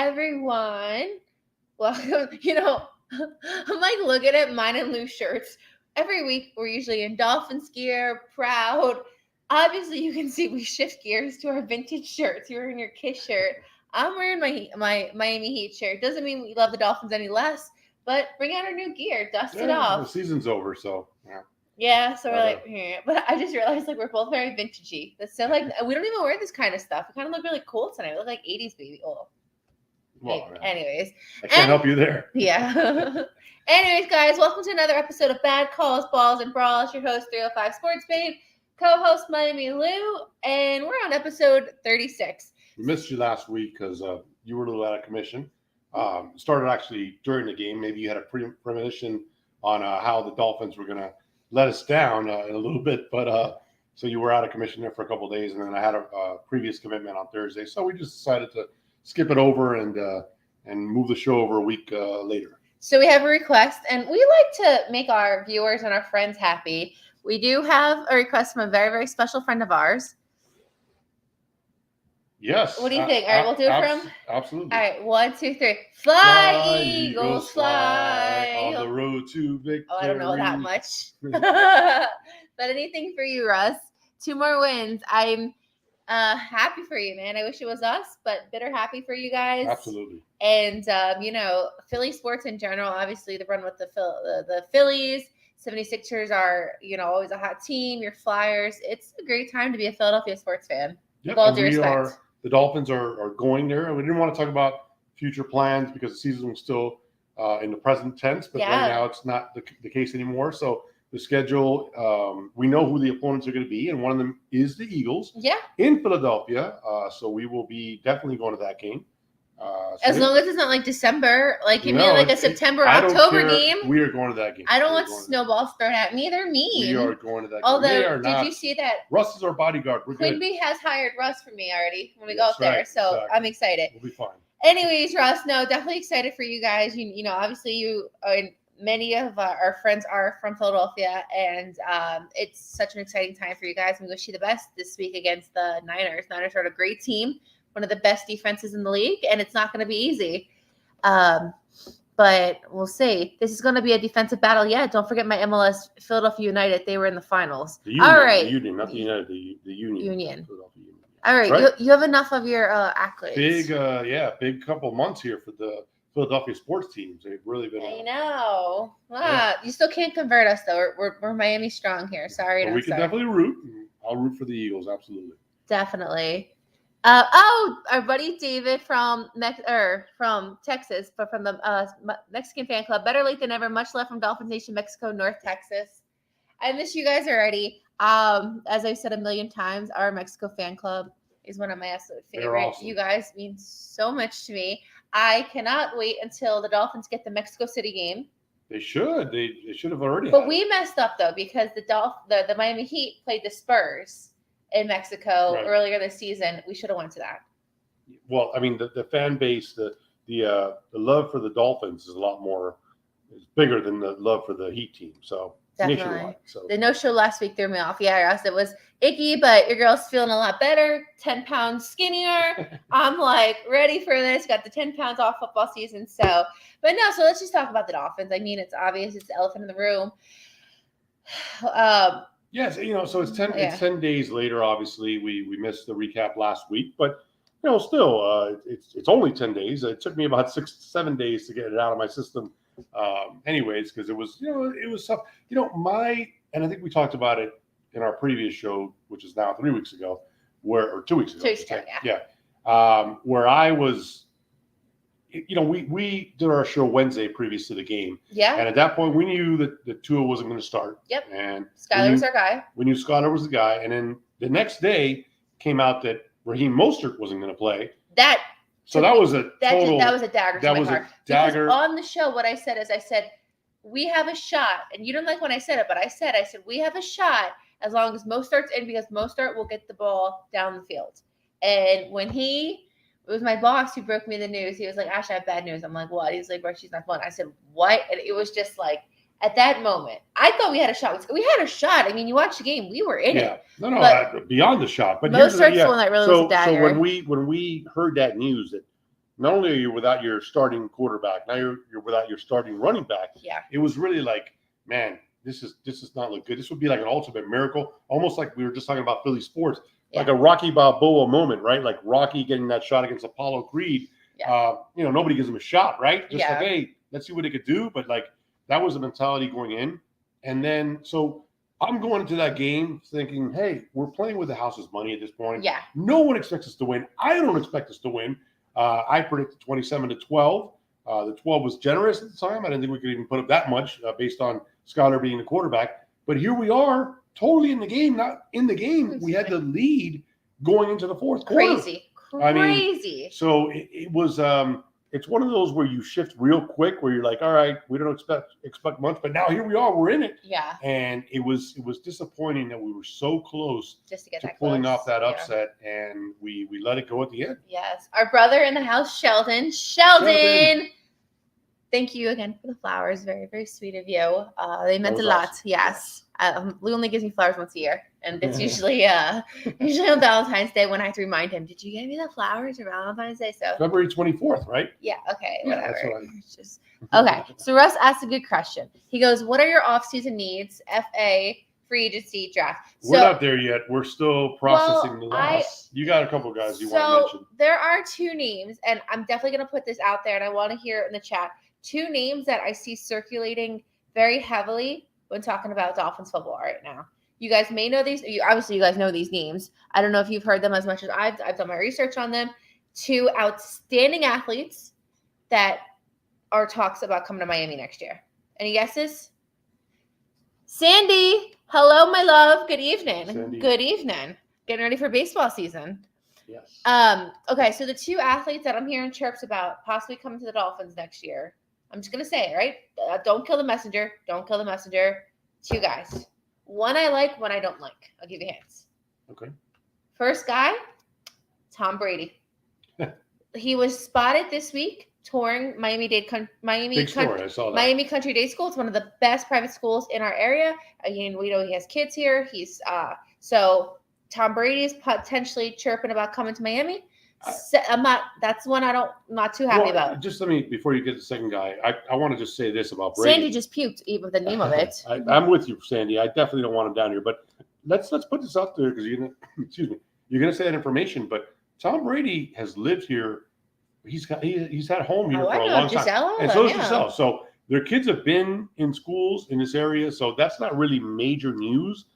everyone. Welcome. I'm like looking at mine and Lou's shirts. Every week we're usually in Dolphins gear, proud. Obviously, you can see we shift gears to our vintage shirts. You're in your Kiss shirt. I'm wearing my Miami Heat shirt. Doesn't mean we love the Dolphins any less, but bring out our new gear, dust it off. The season's over, so yeah. Yeah, so we're like, but I just realized like we're both very vintagey. That's so like we don't even wear this kind of stuff. We kind of look really cool tonight. We look like 80s baby. Oh. Well, anyways, I can't help you there. Yeah. Anyways, guys, welcome to another episode of Bad Calls, Balls, and Brawls. Your host, 305 Sports Babe, co-host Miami Lou, and we're on episode 36. We missed you last week because you were a little out of commission. Started actually during the game. Maybe you had a premonition on how the Dolphins were going to let us down in a little bit, but so you were out of commission there for a couple of days, and then I had a previous commitment on Thursday, so we just decided to skip it over and move the show over a week later. So we have a request, and we like to make our viewers and our friends happy. We do have a request from a very, very special friend of ours. Yes. What do you think? All right, we'll do it from? Absolutely. All right, 1, 2, 3. Fly, Eagles, fly. On the road to victory. Oh, I don't know that much. But anything for you, Russ. 2 more wins. I'm happy for you, man. I wish it was us, but bitter happy for you guys. Absolutely. And, Philly sports in general, obviously the run with the Phillies. 76ers are, always a hot team. Your Flyers. It's a great time to be a Philadelphia sports fan. Yep, with all due respect. The Dolphins are going there. We didn't want to talk about future plans because the season was still in the present tense, but right now it's not the case anymore. So the schedule, we know who the opponents are going to be, and one of them is the Eagles in Philadelphia. So we will be definitely going to that game. As long as it's not like December, like you mean like a September, October game. We are going to that game. I don't want snowballs thrown at me. They're mean. We are going to that game. Although, did you see that? Russ is our bodyguard. We're good. Quimby has hired Russ for me already when we go up there. So exactly. I'm excited. We'll be fine. Anyways, Russ, definitely excited for you guys. Obviously you and many of our friends are from Philadelphia, and it's such an exciting time for you guys. We wish you the best this week against the Niners. Niners are a great team. One of the best defenses in the league, and it's not going to be easy. But we'll see. This is going to be a defensive battle. Yeah, don't forget my MLS, Philadelphia United. They were in the finals. All right. The Union, not the United, the Union. All right. You have enough of your accolades. Big couple months here for the Philadelphia sports teams. They've really been. I know. You still can't convert us, though. We're Miami strong here. Sorry. But we can definitely root. I'll root for the Eagles. Absolutely. Definitely. Our buddy David from Texas, but from the Mexican fan club. Better late than never. Much love from Dolphins Nation, Mexico, North Texas. I miss you guys already. As I've said a million times, our Mexico fan club is one of my absolute favorites. Awesome. You guys mean so much to me. I cannot wait until the Dolphins get the Mexico City game. They should. They should have already. But we messed up though because the Miami Heat played the Spurs in Mexico earlier this season. We should have went to that. Well, I mean, the fan base, the love for the Dolphins is bigger than the love for the Heat team. So nationwide. So the no-show last week threw me off. Yeah, Ross, it was icky, but your girl's feeling a lot better. 10 pounds skinnier. I'm like ready for this. Got the 10 pounds off football season. So let's just talk about the Dolphins. I mean, it's obvious. It's the elephant in the room. Yes, so it's 10. It's 10 days later. Obviously, we missed the recap last week, but still, it's only 10 days. It took me about 6-7 days to get it out of my system. Anyways, because it was tough. And I think we talked about it in our previous show, which is now 3 weeks ago, or 2 weeks ago. 2 weeks ago, where I was. We did our show Wednesday previous to the game. Yeah. And at that point, we knew that Tua wasn't going to start. Yep. And Skyler was our guy. We knew Skyler was the guy. And then the next day came out that Raheem Mostert wasn't going to play. That was a total. That was a dagger to my heart. A dagger. Because on the show, what I said is, we have a shot. And you didn't like when I said it, but I said, we have a shot as long as Mostert's in, because Mostert will get the ball down the field. And when it was my boss who broke me the news. He was like, Ash, I have bad news. I'm like, what? He's like, bro, she's not fun. I said, what? And it was just like, at that moment, I thought we had a shot. We had a shot. I mean, you watched the game. We were in it. No, beyond the shot. But Mostert's the one that really was a dagger. So when we heard that news that not only are you without your starting quarterback, now you're without your starting running back. Yeah. It was really like, man, this is not look good. This would be like an ultimate miracle, almost like we were just talking about Philly sports, like a Rocky Balboa moment, right? Like Rocky getting that shot against Apollo Creed. Yeah. Nobody gives him a shot, right? Just Yeah. like, hey, let's see what they could do. But like that was the mentality going in. And then so I'm going into that game thinking, hey, we're playing with the house's money at this point. Yeah. No one expects us to win. I don't expect us to win. I predicted 27-12. The 12 was generous at the time. I didn't think we could even put up that much based on Skyler being the quarterback. But here we are, totally in the game. Not in the game. We had the lead going into the fourth quarter. Crazy. I mean, so it was. It's one of those where you shift real quick, where you're like, all right, we don't expect much, but now here we are, we're in it. Yeah. And it was disappointing that we were so close just to get to that pulling close. off that upset, and we let it go at the end. Yes. Our brother in the house, Sheldon. Thank you again for the flowers. Very, very sweet of you. They meant a lot. Awesome. Yes. Lou only gives me flowers once a year, and it's usually on Valentine's Day when I have to remind him, did you give me the flowers for Valentine's Day? So February 24th, right? Yeah. Okay. Yeah, whatever. Okay. So Russ asked a good question. He goes, what are your off-season needs? FA, free agency, draft. We're not there yet. We're still processing the loss. You got a couple guys you want to mention. So there are two names, and I'm definitely going to put this out there, and I want to hear it in the chat. Two names that I see circulating very heavily when talking about Dolphins football right now. You guys may know these. Obviously, you guys know these names. I don't know if you've heard them as much as I've done my research on them. Two outstanding athletes that are talks about coming to Miami next year. Any guesses? Sandy, hello, my love. Good evening. Sandy. Good evening. Getting ready for baseball season. Yes. Okay, so the two athletes that I'm hearing chirps about possibly coming to the Dolphins next year. I'm just going to say it, right? Don't kill the messenger. Don't kill the messenger. Two guys. One I like, one I don't like. I'll give you hints. Okay. First guy, Tom Brady. He was spotted this week touring Miami I saw that. Miami Country Day School. It's one of the best private schools in our area. Again, we know he has kids here. He's so Tom Brady is potentially chirping about coming to Miami. That's one I'm not too happy about. Just let me, before you get to the second guy, I want to just say this about Brady. Sandy just puked even with the name of it. I'm with you, Sandy. I definitely don't want him down here, but let's put this out there because you're gonna say that information. But Tom Brady has lived here. He's had a home here for a long time, and so does Giselle. So their kids have been in schools in this area, so that's not really major news.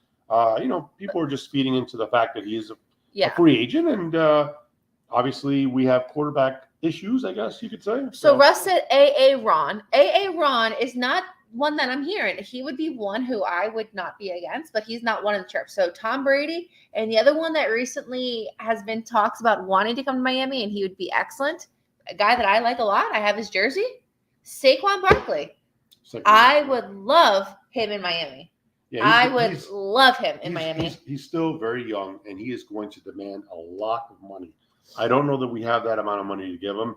People are just feeding into the fact that he is a free agent, and obviously we have quarterback issues, I guess you could say. So Russ said A.A. Ron. A.A. Ron is not one that I'm hearing. He would be one who I would not be against, but he's not one of the chirps. So Tom Brady, and the other one that recently has been talks about wanting to come to Miami, and he would be excellent. A guy that I like a lot. I have his jersey. Saquon Barkley. I would love him in Miami. Yeah, I would love him in Miami. He's still very young, and he is going to demand a lot of money. I don't know that we have that amount of money to give him.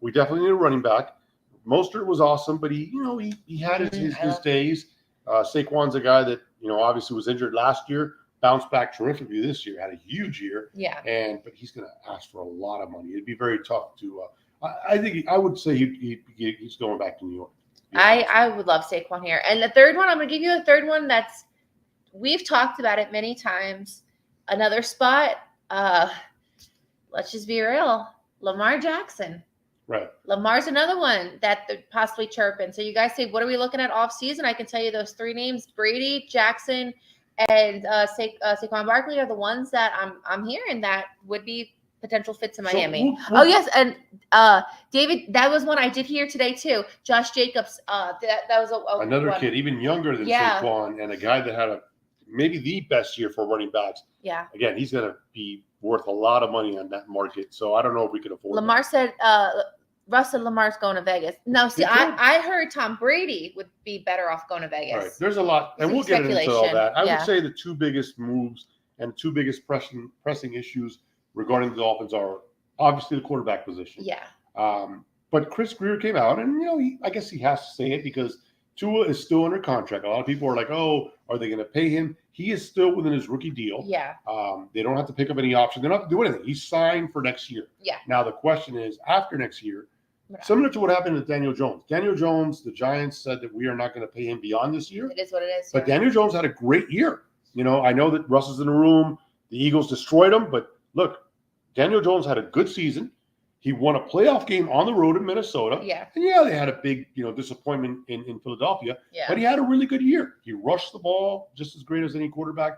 We definitely need a running back. Mostert was awesome, but he had his days. Saquon's a guy that obviously was injured last year, bounced back terrifically this year, had a huge year. Yeah. But he's going to ask for a lot of money. It'd be very tough to. I would say he's going back to New York. I would love Saquon here. And the third one, I'm going to give you a third one that's we've talked about it many times. Another spot. Let's just be real. Lamar Jackson. Right. Lamar's another one that they're possibly chirping. So you guys say, what are we looking at off season? I can tell you those three names: Brady, Jackson, and Saquon Barkley are the ones that I'm hearing that would be potential fits in Miami. Oh yes, and David, that was one I did hear today too. Josh Jacobs. That was another one. kid, even younger than Saquon, and a guy that had maybe the best year for running backs. Yeah. Again, he's going to be worth a lot of money on that market. So I don't know if we can afford Lamar said, Russ said Lamar's going to Vegas. No, see, I heard Tom Brady would be better off going to Vegas. All right. There's a lot, and we'll get into all that. I would say the two biggest moves and two biggest pressing issues regarding the Dolphins are obviously the quarterback position. Yeah. But Chris Greer came out, and, I guess he has to say it because Tua is still under contract. A lot of people are like, oh, are they going to pay him? he is still within his rookie deal. Yeah. They don't have to pick up any option. They don't have to do anything. He's signed for next year. Yeah. Now the question is, after next year, similar to what happened with Daniel Jones. Daniel Jones, the Giants said that we are not going to pay him beyond this year. It is what it is. But Daniel Jones had a great year. I know that Russ is in the room. The Eagles destroyed him. But look, Daniel Jones had a good season. He won a playoff game on the road in Minnesota. Yeah. And yeah, they had a big, disappointment in Philadelphia. Yeah. But he had a really good year. He rushed the ball just as great as any quarterback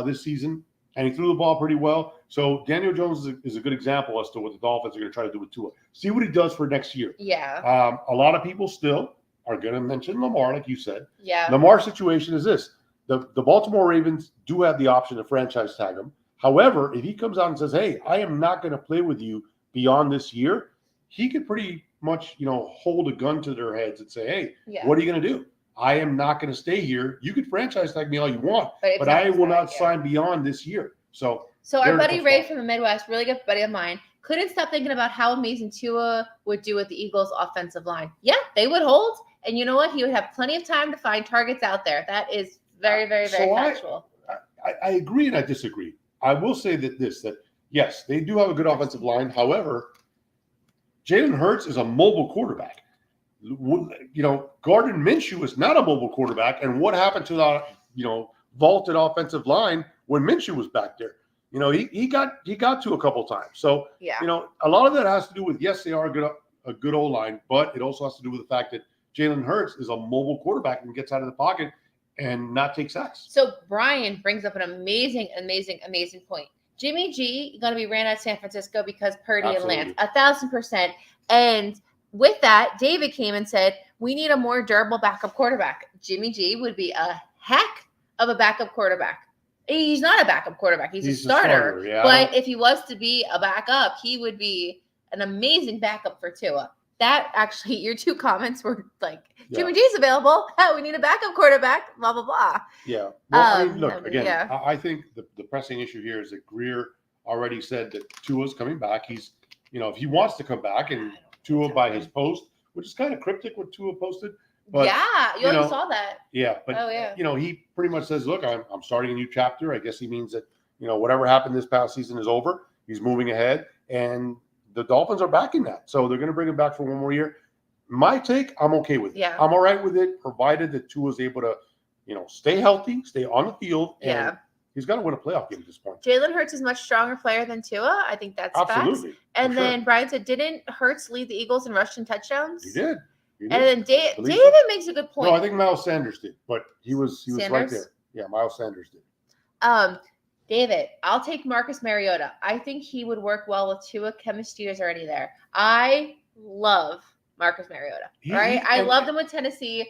this season. And he threw the ball pretty well. So Daniel Jones is a good example as to what the Dolphins are going to try to do with Tua. See what he does for next year. Yeah. A lot of people still are going to mention Lamar, like you said. Yeah. Lamar's situation is this. The Baltimore Ravens do have the option to franchise tag him. However, if he comes out and says, hey, I am not going to play with you beyond this year, he could pretty much, hold a gun to their heads and say, hey, what are you going to do? I am not going to stay here. You could franchise tag me all you want, but I will not sign beyond this year. So our buddy Ray from the Midwest, really good buddy of mine, couldn't stop thinking about how amazing Tua would do with the Eagles' offensive line. Yeah, they would hold. And you know what? He would have plenty of time to find targets out there. That is very, very, very factual. I agree and I disagree. I will say that yes, they do have a good offensive line. However, Jalen Hurts is a mobile quarterback. Gardner Minshew is not a mobile quarterback. And what happened to that, vaulted offensive line when Minshew was back there? He got to a couple times. So, a lot of that has to do with, yes, they are a good O-line, but it also has to do with the fact that Jalen Hurts is a mobile quarterback and gets out of the pocket and not take sacks. So Brian brings up an amazing, amazing, amazing point. Jimmy G going to be ran out of San Francisco because Purdy Absolutely. and Lance, 1,000%. And with that, David came and said, we need a more durable backup quarterback. Jimmy G would be a heck of a backup quarterback. He's not a backup quarterback. He's a starter. Yeah. But if he was to be a backup, he would be an amazing backup for Tua. That actually, your two comments were like, Jimmy G's available. We need a backup quarterback, blah, blah, blah. Yeah. Well, look, again, yeah. I think the pressing issue here is that Greer already said that Tua's coming back. He's, if he wants to come back, and Tua by his post, which is kind of cryptic what Tua posted. But, you already saw that. Yeah. But, he pretty much says, look, I'm starting a new chapter. I guess he means that, whatever happened this past season is over. He's moving ahead. And the Dolphins are backing that. So they're going to bring him back for one more year. My take, I'm okay with it. Yeah. I'm all right with it, provided that Tua's able to, stay healthy, stay on the field. And he's got to win a playoff game at this point. Jalen Hurts is a much stronger player than Tua. I think that's absolutely facts. And then Brian said, didn't Hurts lead the Eagles in rushing touchdowns? He did. And then David makes a good point. No, I think Miles Sanders did, but he was right there. Yeah, Miles Sanders did. David, I'll take Marcus Mariota. I think he would work well with Tua. Chemistry is already there. I love Marcus Mariota, right? I loved him with Tennessee.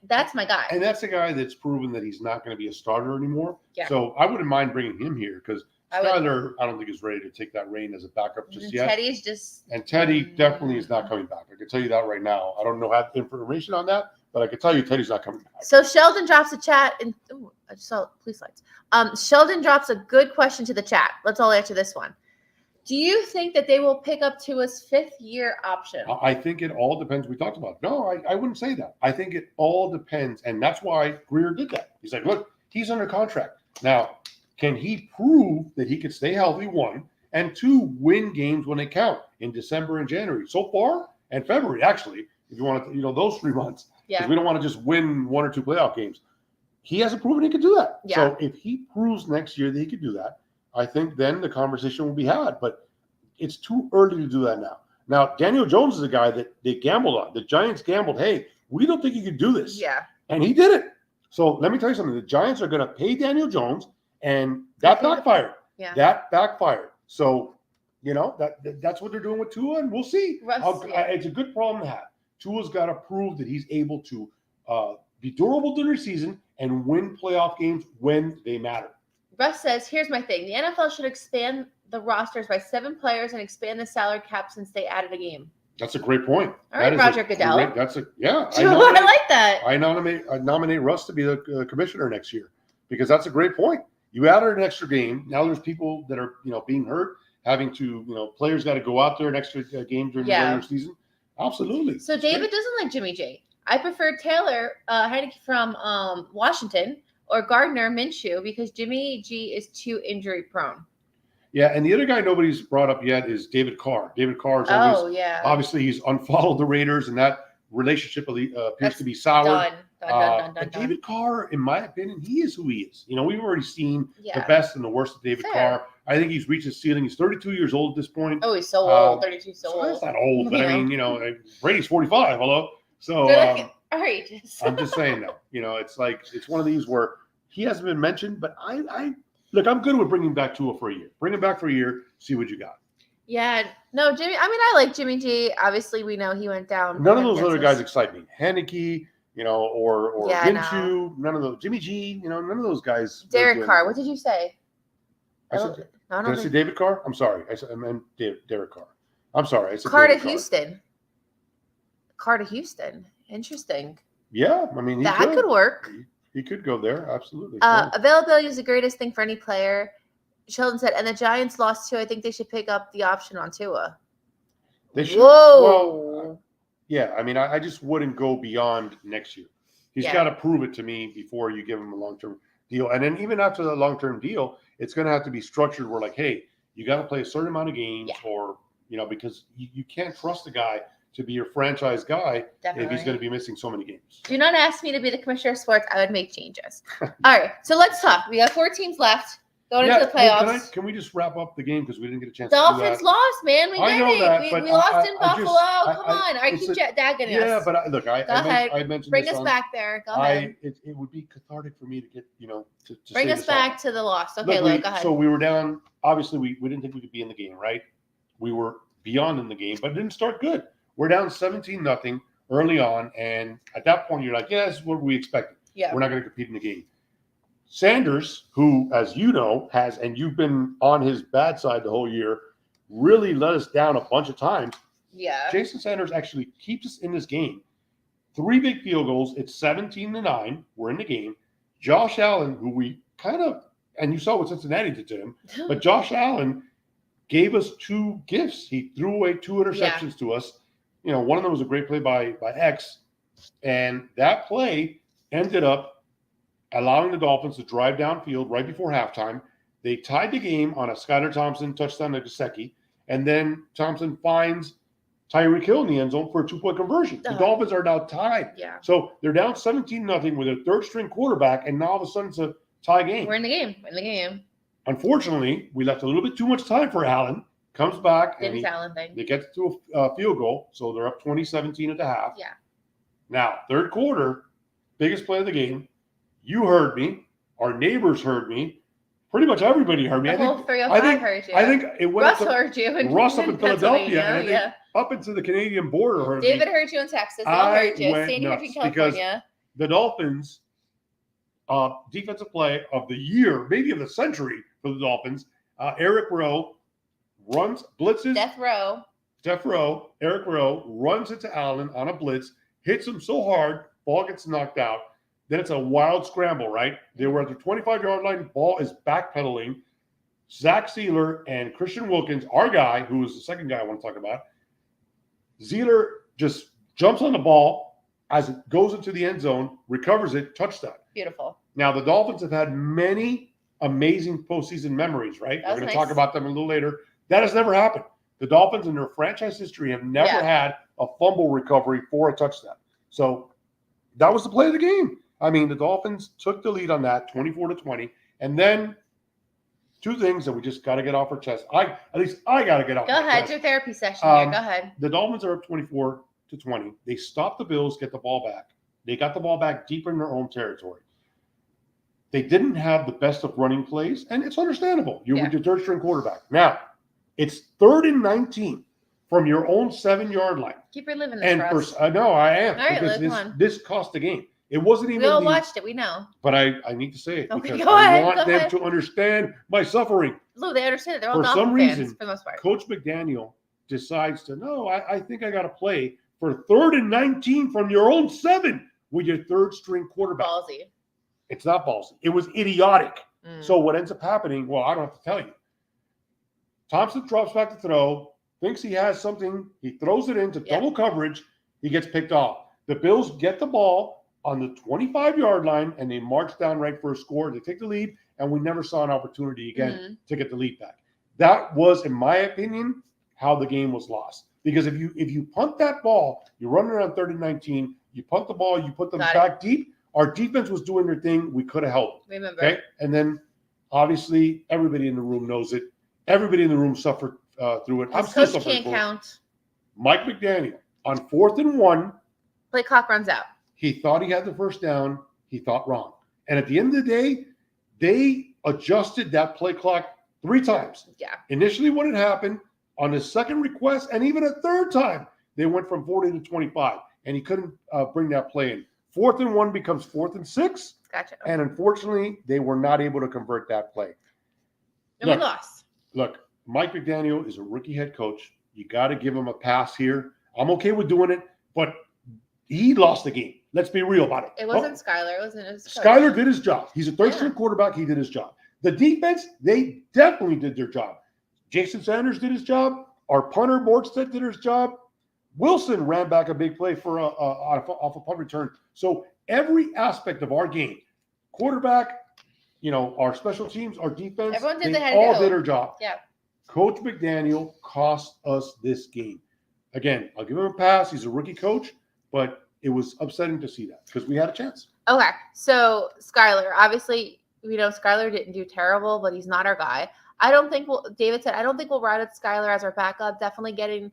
That's my guy. And that's a guy that's proven that he's not going to be a starter anymore. Yeah. So I wouldn't mind bringing him here because Skyler, I don't think is ready to take that reign as a backup just yet. Teddy's just... And Teddy definitely is not coming back. I can tell you that right now. I don't know have information on that, but I can tell you Teddy's not coming back. So Sheldon drops a chat. I just saw police lights. Sheldon drops a good question to the chat. Let's all answer this one. Do you think that they will pick up Tua's fifth-year option? I think it all depends. We talked about it. No, I wouldn't say that. I think it all depends, and that's why Greer did that. He's like, look, he's under contract. Now, can he prove that he could stay healthy, one, and two, win games when they count in December and January? So far, and February, actually, if you want to, those 3 months. Yeah. Because we don't want to just win 1 or 2 playoff games. He hasn't proven he could do that. Yeah. So if he proves next year that he could do that, I think then the conversation will be had. But it's too early to do that now. Now, Daniel Jones is a guy that they gambled on. The Giants gambled, hey, we don't think he could do this. Yeah. And he did it. So let me tell you something. The Giants are going to pay Daniel Jones, and that backfired. Yeah. That backfired. So, that's what they're doing with Tua, and we'll see. It's a good problem to have. Tua's got to prove that he's able to be durable during the season and win playoff games when they matter. Russ says, here's my thing. The NFL should expand the rosters by 7 players and expand the salary cap since they added a game. That's a great point. All right, Roger Goodell. I like that. I nominate Russ to be the commissioner next year because that's a great point. You added an extra game. Now there's people that are being hurt, having to players got to go out there an extra game during the regular season. Absolutely. So David doesn't like Jimmy G. I prefer Taylor Heineke from Washington or Gardner Minshew because Jimmy G is too injury prone. Yeah, and the other guy nobody's brought up yet is David Carr. David Carr is obviously he's unfollowed the Raiders, and that relationship appears to be soured. Done. But David Carr, in my opinion, he is who he is. We've already seen the Yeah. best and the worst of David Carr. I think he's reached his ceiling. He's 32 years old at this point. Oh, he's so old. 32, so old. That's not old, but I mean, Brady's 45. Hello. So all right. I'm just saying that. It's one of these where he hasn't been mentioned, but I look, I'm good with bringing back Tua for a year. Bring him back for a year, see what you got. Yeah, no, Jimmy. I mean, I like Jimmy G. Obviously, we know he went down. None of those other guys excite me. Henneke, or Minshew, none of those. Jimmy G, none of those guys. Derek Carr. What did you say? Did I say David Carr? I'm sorry. I meant Derek Carr. I'm sorry. I said Carr David to Houston. Carr to Houston. Interesting. Yeah, I mean, that could work. He could go there. Absolutely. Availability is the greatest thing for any player. Sheldon said, and the Giants lost too. I think they should pick up the option on Tua. They should. Whoa. Well, yeah, I mean, I just wouldn't go beyond next year. He's got to prove it to me before you give him a long-term deal. And then even after the long-term deal, it's going to have to be structured where, like, hey, you got to play a certain amount of games or, because you can't trust the guy to be your franchise guy if he's going to be missing so many games. Do not ask me to be the commissioner of sports. I would make changes. All right, so let's talk. We got 4 teams left going into the playoffs. Can we just wrap up the game because we didn't get a chance Dolphins to do that? lost, man. We did it. We lost in Buffalo. Come on. I keep dagging us. Yeah, but look, I mentioned Bring us back there. Go ahead. It would be cathartic for me to get, to bring us back to the loss. Okay, look, go ahead. So we were down. Obviously, we didn't think we could be in the game, right? We were beyond in the game, but it didn't start good. We're down 17-0 early on, and at that point, you're like, yeah, this is what we expected. Yeah. We're not going to compete in the game. Sanders, who, as you know, and you've been on his bad side the whole year, really let us down a bunch of times. Yeah. Jason Sanders actually keeps us in this game. 3 big field goals. It's 17-9. We're in the game. Josh Allen, who we kind of, and you saw what Cincinnati did to him, but Josh Allen gave us 2 gifts. He threw away 2 interceptions to us. One of them was a great play by X, and that play ended up allowing the Dolphins to drive downfield right before halftime. They tied the game on a Skylar Thompson touchdown to Gesicki, and then Thompson finds Tyreek Hill in the end zone for a 2-point conversion. The Dolphins are now tied. Yeah. So they're down 17-0 with a third-string quarterback, and now all of a sudden it's a tie game. We're in the game. Unfortunately, we left a little bit too much time for Allen. Comes back and they get to a field goal, so they're up 20-17 at the half. Yeah. Now, third quarter, biggest play of the game. You heard me. Our neighbors heard me. Pretty much everybody heard me. The whole 305 heard you. I think it went Russ heard you. Russ up in Philadelphia, and I think up into the Canadian border heard me. David heard you in Texas. They all heard you. Sandy heard you in California. The Dolphins, defensive play of the year, maybe of the century for the Dolphins, Eric Rowe blitzes. Death row. Eric Rowe runs into Allen on a blitz, hits him so hard, ball gets knocked out. Then it's a wild scramble, right? They were at the 25-yard line. Ball is backpedaling. Zach Sealer and Christian Wilkins, our guy, who is the second guy I want to talk about, Sealer just jumps on the ball as it goes into the end zone, recovers it, touchdown. Beautiful. Now, the Dolphins have had many amazing postseason memories, right? We're going to talk about them a little later. That has never happened. The Dolphins in their franchise history have never had a fumble recovery for a touchdown. So that was the play of the game. I mean, the Dolphins took the lead on that 24-20. And then 2 things that we just got to get off our chest. At least I got to get off my chest. Go ahead. Your therapy session here. Go ahead. The Dolphins are up 24-20. They stopped the Bills, get the ball back. They got the ball back deeper in their own territory. They didn't have the best of running plays, and it's understandable. You're with your third-string quarterback. Now, it's 3rd and 19 from your own 7-yard line. Keep reliving this, Russ. I know, I am. All right, because this cost the game. It wasn't even. We all watched it. We know. But I need to say it because I want them to understand my suffering. Look, they understand it. They're all Dolphins fans for the most part. Coach McDaniel decides to, I think I got to play for 3rd and 19 from your own 7 with your third-string quarterback. Ballsy. It's not ballsy. It was idiotic. So what ends up happening, well, I don't have to tell you. Thompson drops back to throw, thinks he has something. He throws it into double coverage. He gets picked off. The Bills get the ball. on the 25-yard line, and they march down right for a score. They take the lead, and we never saw an opportunity again to get the lead back. That was, in my opinion, how the game was lost. Because if you punt that ball, you're running around 30-19, you punt the ball, you put them back deep, our defense was doing their thing. We could have helped. Remember. Okay? And then, obviously, everybody in the room knows it. Everybody in the room suffered through it. I'm still Coach suffering can't through it. count. Mike McDaniel, on 4th and 1, Play clock runs out. he thought he had the first down. He thought wrong. And at the end of the day, they adjusted that play clock 3 times. Yeah. Initially, when it happened, on his second request, and even a third time, they went from 40 to 25, and he couldn't bring that play in. 4th and 1 becomes 4th and 6. Gotcha. And unfortunately, they were not able to convert that play. And we lost. Look, Mike McDaniel is a rookie head coach. You got to give him a pass here. I'm okay with doing it, but he lost the game. Let's be real about it. It wasn't Skylar. It wasn't his coach. Skylar did his job. He's a third-string quarterback. He did his job. The defense, they definitely did their job. Jason Sanders did his job. Our punter, Morstead, did his job. Wilson ran back a big play for off a punt return. So every aspect of our game, quarterback, our special teams, our defense, everyone did they all did their job. Yeah. Coach McDaniel cost us this game. Again, I'll give him a pass. He's a rookie coach, but it was upsetting to see that because we had a chance. Okay, so Skylar, obviously, Skylar didn't do terrible, but he's not our guy. David said, I don't think we'll ride with Skylar as our backup. Definitely getting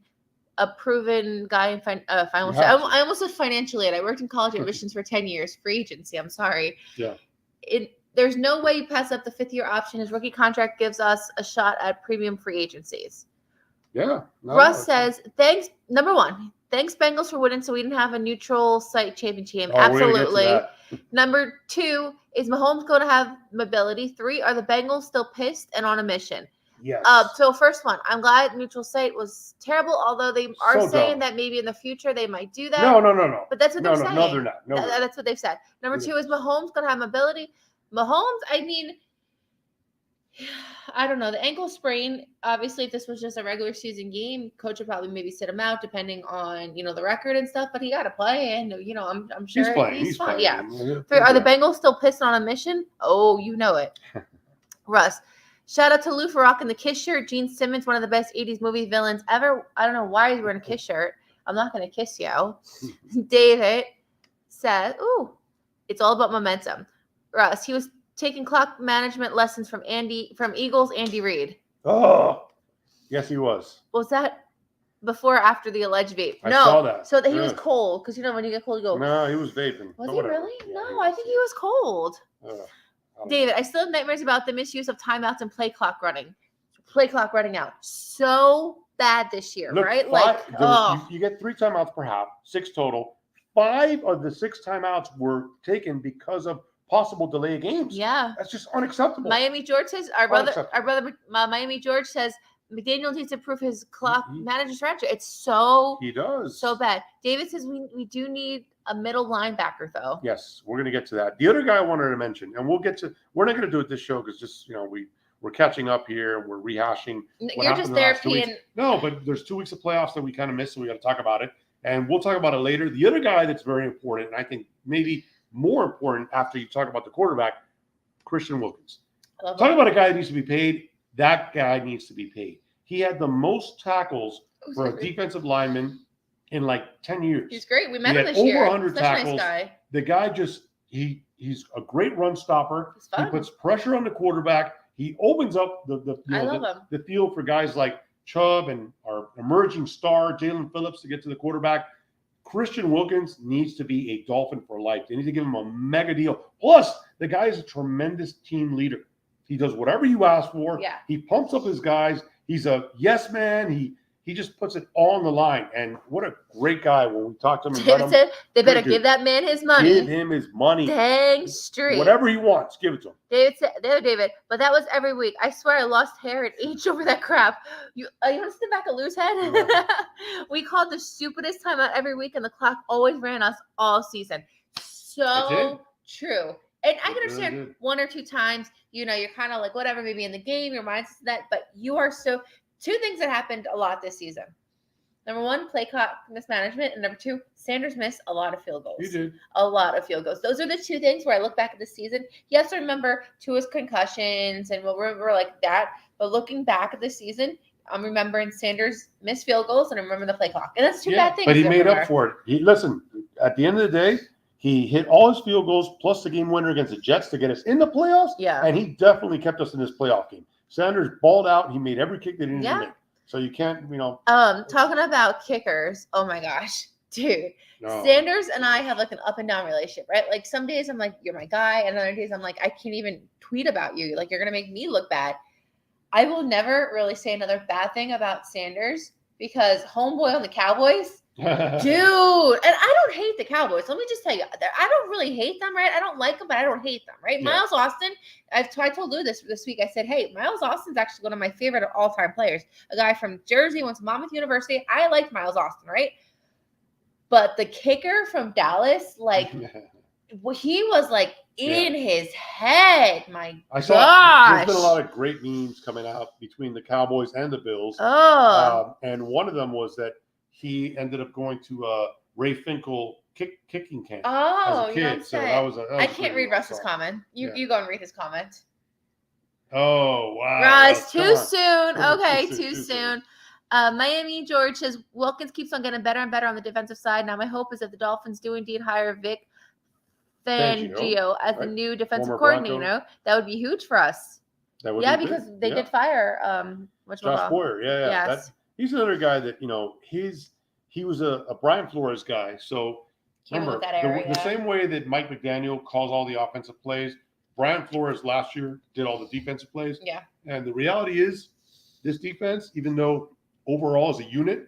a proven guy in financial. I almost said financial aid. I worked in college admissions for 10 years, free agency. I'm sorry. Yeah. There's no way you pass up the 5th-year option. His rookie contract gives us a shot at premium free agencies. Yeah. Russ says, thanks, number 1, thanks Bengals for winning so we didn't have a neutral site championship. Absolutely. Number 2, is Mahomes going to have mobility? 3, are the Bengals still pissed and on a mission? Yes. So first one, I'm glad neutral site was terrible, although they are saying that maybe in the future they might do that. No. But that's what they're saying. No, they're not. No, that's what they've said. Number 2, is Mahomes going to have mobility? Mahomes, I don't know. The ankle sprain, obviously, if this was just a regular season game, coach would probably maybe sit him out depending on, the record and stuff, but he got to play, and, I'm sure he's fine. Yeah. 3, are the Bengals still pissed on a mission? Oh, you know it. Russ, shout out to Lou for rocking the Kiss shirt. Gene Simmons, one of the best 80s movie villains ever. I don't know why he's wearing a Kiss shirt. I'm not going to kiss you. David says, ooh, it's all about momentum. Russ, he was taking clock management lessons from Eagles Andy Reid. Oh, yes, he was. Was that before or after the alleged vape? I saw that. So he was cold because when you get cold, you go. No, he was vaping. Was he really? Yeah, no, I think he was cold. David, I still have nightmares about the misuse of timeouts and play clock running out. So bad this year, right? You get 3 timeouts per half, 6 total. 5 of the 6 timeouts were taken because of possible delay of games. Yeah. That's just unacceptable. Miami George says, Miami George says, McDaniel needs to improve his clock manager strategy. It's he does so bad. David says we do need a middle linebacker though. Yes, we're going to get to that. The other guy I wanted to mention, and we're not going to do it this show because just we're catching up here and we're rehashing. You're just therapy and no, but there's 2 weeks of playoffs that we kind of missed, so we got to talk about it, and we'll talk about it later. The other guy that's very important, and I think maybe more important after you talk about the quarterback, Christian Wilkins. Talk about a guy that needs to be paid. That guy needs to be paid. He had the most tackles for a defensive lineman in like 10 years. He's great. We met him this year. Over 100 tackles. Nice guy. The guy he's a great run stopper. He puts pressure on the quarterback. He opens up the field for guys like Chubb and our emerging star, Jalen Phillips, to get to the quarterback. Christian Wilkins needs to be a Dolphin for life. They need to give him a mega deal. Plus, the guy is a tremendous team leader. He does whatever you ask for. Yeah. He pumps up his guys. He's a yes man. He just puts it all on the line. And what a great guy when we talk to him. David said they better give that man his money. Give him his money. Dang straight. Whatever he wants, give it to him. David, but that was every week. I swear I lost hair and aged over that crap. You want to sit back and lose head? We called the stupidest timeout every week, and the clock always ran us all season. So true. And I can understand 1 or 2 times, you're kind of like, whatever, maybe in the game, your mind's that, but you are so. 2 things that happened a lot this season. Number one, play clock mismanagement, and number two, Sanders missed a lot of field goals. He did. A lot of field goals. Those are the two things where I look back at the season. You have to remember Tua's concussions and we'll remember like that. But looking back at the season, I'm remembering Sanders missed field goals and I remember the play clock. And that's two bad things. But he made up for it. Listen, at the end of the day, he hit all his field goals plus the game winner against the Jets to get us in the playoffs. Yeah. And he definitely kept us in this playoff game. Sanders balled out. He made every kick that he needed to make. So you can't, talking about kickers, oh my gosh, dude. No. Sanders and I have like an up and down relationship, right? Like some days I'm like, you're my guy. And other days I'm like, I can't even tweet about you. Like you're going to make me look bad. I will never really say another bad thing about Sanders because homeboy on the Cowboys, dude. And I don't hate the Cowboys. Let me just tell you, I don't really hate them, right? I don't like them, but I don't hate them, right? Yeah. Miles Austin, I told Lou this week. I said, hey, Miles Austin's actually one of my favorite all-time players. A guy from Jersey, went to Monmouth University. I liked Miles Austin, right? But the kicker from Dallas, like, he was like in his head. My gosh. There's been a lot of great memes coming out between the Cowboys and the Bills. And one of them was that he ended up going to Ray Finkel kicking camp as a kid. So that was I can't read Russ's comment. You go and read his comment. Oh, wow. Russ, too soon. Okay, too soon. Miami George says Wilkins keeps on getting better and better on the defensive side. Now my hope is that the Dolphins do indeed hire Vic Fangio as the new defensive coordinator. That would be huge for us. That would be because they did fire Josh Boyer. Yes. He's another guy that, he was a Brian Flores guy. So remember, the same way that Mike McDaniel calls all the offensive plays, Brian Flores last year did all the defensive plays. Yeah. And the reality is this defense, even though overall as a unit,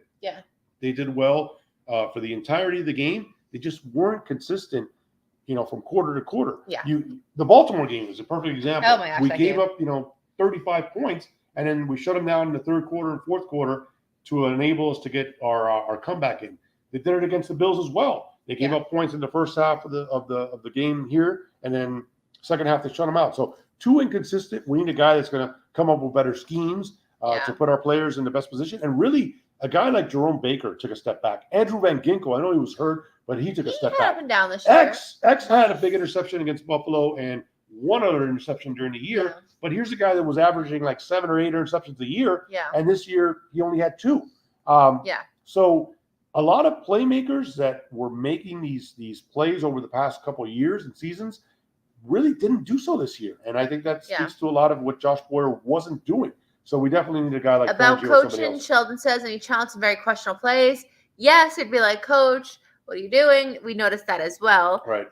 they did well for the entirety of the game, they just weren't consistent, from quarter to quarter. Yeah. The Baltimore game is a perfect example. Oh my gosh, we gave up, 35 points, and then we shut them down in the third quarter and fourth quarter to enable us to get our comeback in. They did it against the Bills as well. They gave up points in the first half of the game here, and then second half they shut them out. So too inconsistent. We need a guy that's going to come up with better schemes to put our players in the best position. And really, a guy like Jerome Baker took a step back. Andrew Van Ginkel, I know he was hurt, but he took a step back. Up and down this year. X had a big interception against Buffalo and one other interception during the year. Yeah. But here's a guy that was averaging like 7 or 8 interceptions a year. Yeah. And this year he only had 2. So a lot of playmakers that were making these plays over the past couple of years and seasons really didn't do so this year. And I think that speaks to a lot of what Josh Boyer wasn't doing. So we definitely need a guy like about coaching. Sheldon says, and he challenged some very questionable plays. Yes, it'd be like, Coach, what are you doing? We noticed that as well. Right.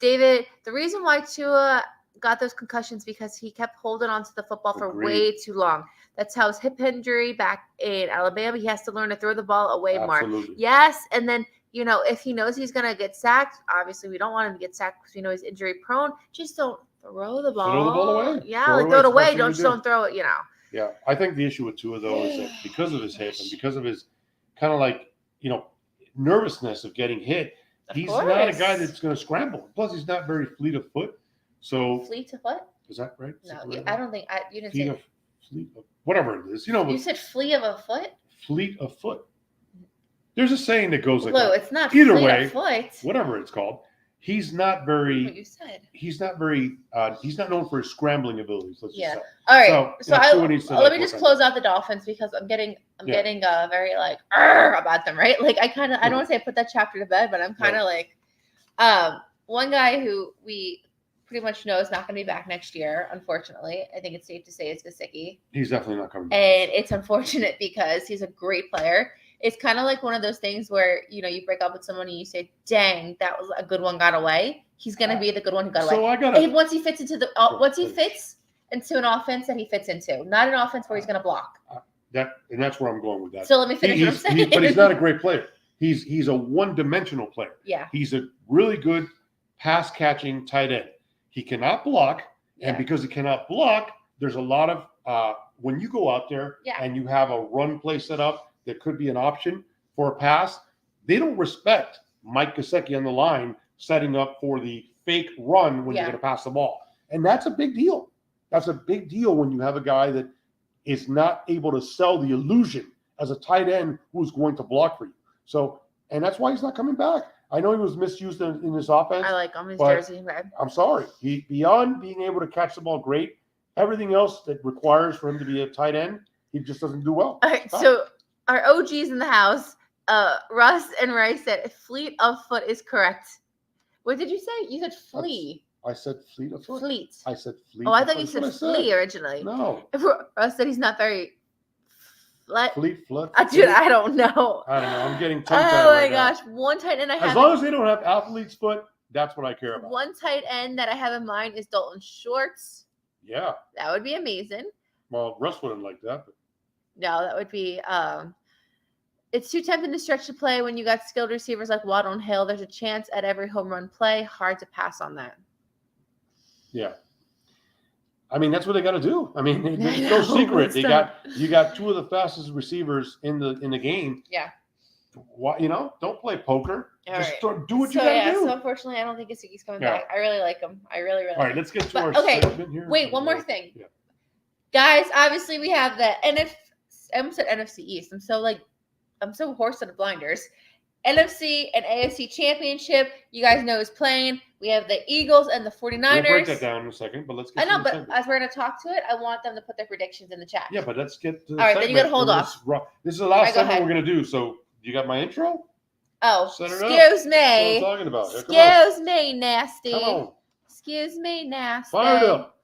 David, the reason why Tua got those concussions because he kept holding on to the football for way too long. That's how his hip injury back in Alabama. He has to learn to throw the ball away more. Yes, and then if he knows he's gonna get sacked, obviously we don't want him to get sacked because we know he's injury prone. Just don't throw the ball. Throw the ball away. Yeah, throw it away. Don't throw it. Yeah, I think the issue with Tua, though, is that because of his hip and because of his kind of like, nervousness of getting hit, he's not a guy that's going to scramble. Plus, he's not very fleet of foot. So fleet of foot? Is that right? No, I don't think you didn't say fleet of whatever it is. You said fleet of a foot? Fleet of foot. There's a saying that goes like that. It's not either fleet way. Of foot. Whatever it's called. He's not very. What you said. He's not very. He's not known for his scrambling abilities. Let's just say. All right. So let me just on. Close out the Dolphins because I'm getting very like about them, right? Like I don't want to say I put that chapter to bed, but I'm kind of like, one guy who we pretty much know is not going to be back next year. Unfortunately, I think it's safe to say is Gesicki. He's definitely not coming back. And it's unfortunate because he's a great player. It's kind of like one of those things where, you break up with someone and you say, dang, that was a good one got away. He's going to be the good one who got away. Once he fits into fits into an offense that he fits into, not an offense where he's going to block. That's where I'm going with that. So let me finish what I'm saying. But he's not a great player. He's a one-dimensional player. Yeah. He's a really good pass-catching tight end. He cannot block, and because he cannot block, there's a lot of when you go out there and you have a run play set up, that could be an option for a pass. They don't respect Mike Gesicki on the line setting up for the fake run when you're going to pass the ball. And that's a big deal. That's a big deal when you have a guy that is not able to sell the illusion as a tight end who's going to block for you. So, and that's why he's not coming back. I know he was misused in this offense. I like him. His but jersey red. I'm sorry. He beyond being able to catch the ball great, everything else that requires for him to be a tight end, he just doesn't do well. All right, so our OGs in the house, Russ and Ray said fleet of foot is correct. What did you say? You said flea. I said fleet of foot. Fleet. I said fleet. Oh, I thought you said flea originally. No. Russ said he's not very Fleet, flood. Dude, I don't know. I don't know. I'm getting tongue tied. Oh my gosh. One tight end I have. As long as they don't have athlete's foot, that's what I care about. One tight end that I have in mind is Dalton Schwartz. Yeah. That would be amazing. Well, Russ wouldn't like that. But... No, that would be it's too tempting to stretch the play when you got skilled receivers like Waddle and Hill. There's a chance at every home run play. Hard to pass on that. Yeah. I mean, that's what they got to do. I mean, there's no secret. You got two of the fastest receivers in the game. Yeah. Why, don't play poker. All Just right. do what you got to do. So unfortunately, I don't think Gesicki's coming back. I really like him. I really, really. All right, let's get to our segment here. Wait, one more thing. Yeah. Guys, obviously we have the I almost said NFC East. I'm so hoarse on the blinders. NFC and AFC Championship, you guys know is playing. We have the Eagles and the 49ers. We'll break that down in a second, but let's get I know, but as we're going to talk to it, I want them to put their predictions in the chat. Yeah, but let's get to the All right, then you got to hold off. This is the last segment we're going to do, so you got my intro? Oh, excuse me. That's what I'm talking about. Excuse me, nasty. Come on. Excuse me, nasty. Fire it up.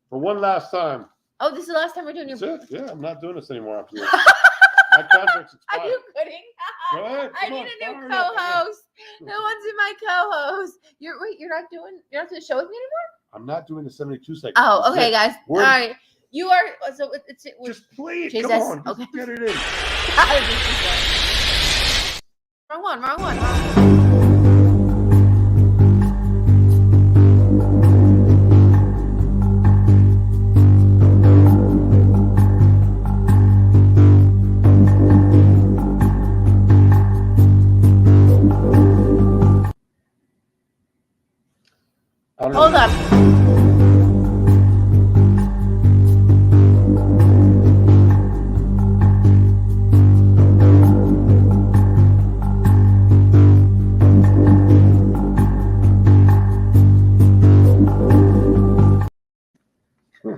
For one last time. Oh, this is the last time we're doing your... That's it. Yeah, I'm not doing this anymore after this. My contract's expired. Are you kidding? Go ahead. I need a new co-host. No one's in my co-host. You're not doing the show with me anymore? I'm not doing the 72 segment. Oh, okay, guys. All right. You are just play it. Jesus. Come on. Okay. Just get it in. Wrong one. Hold on.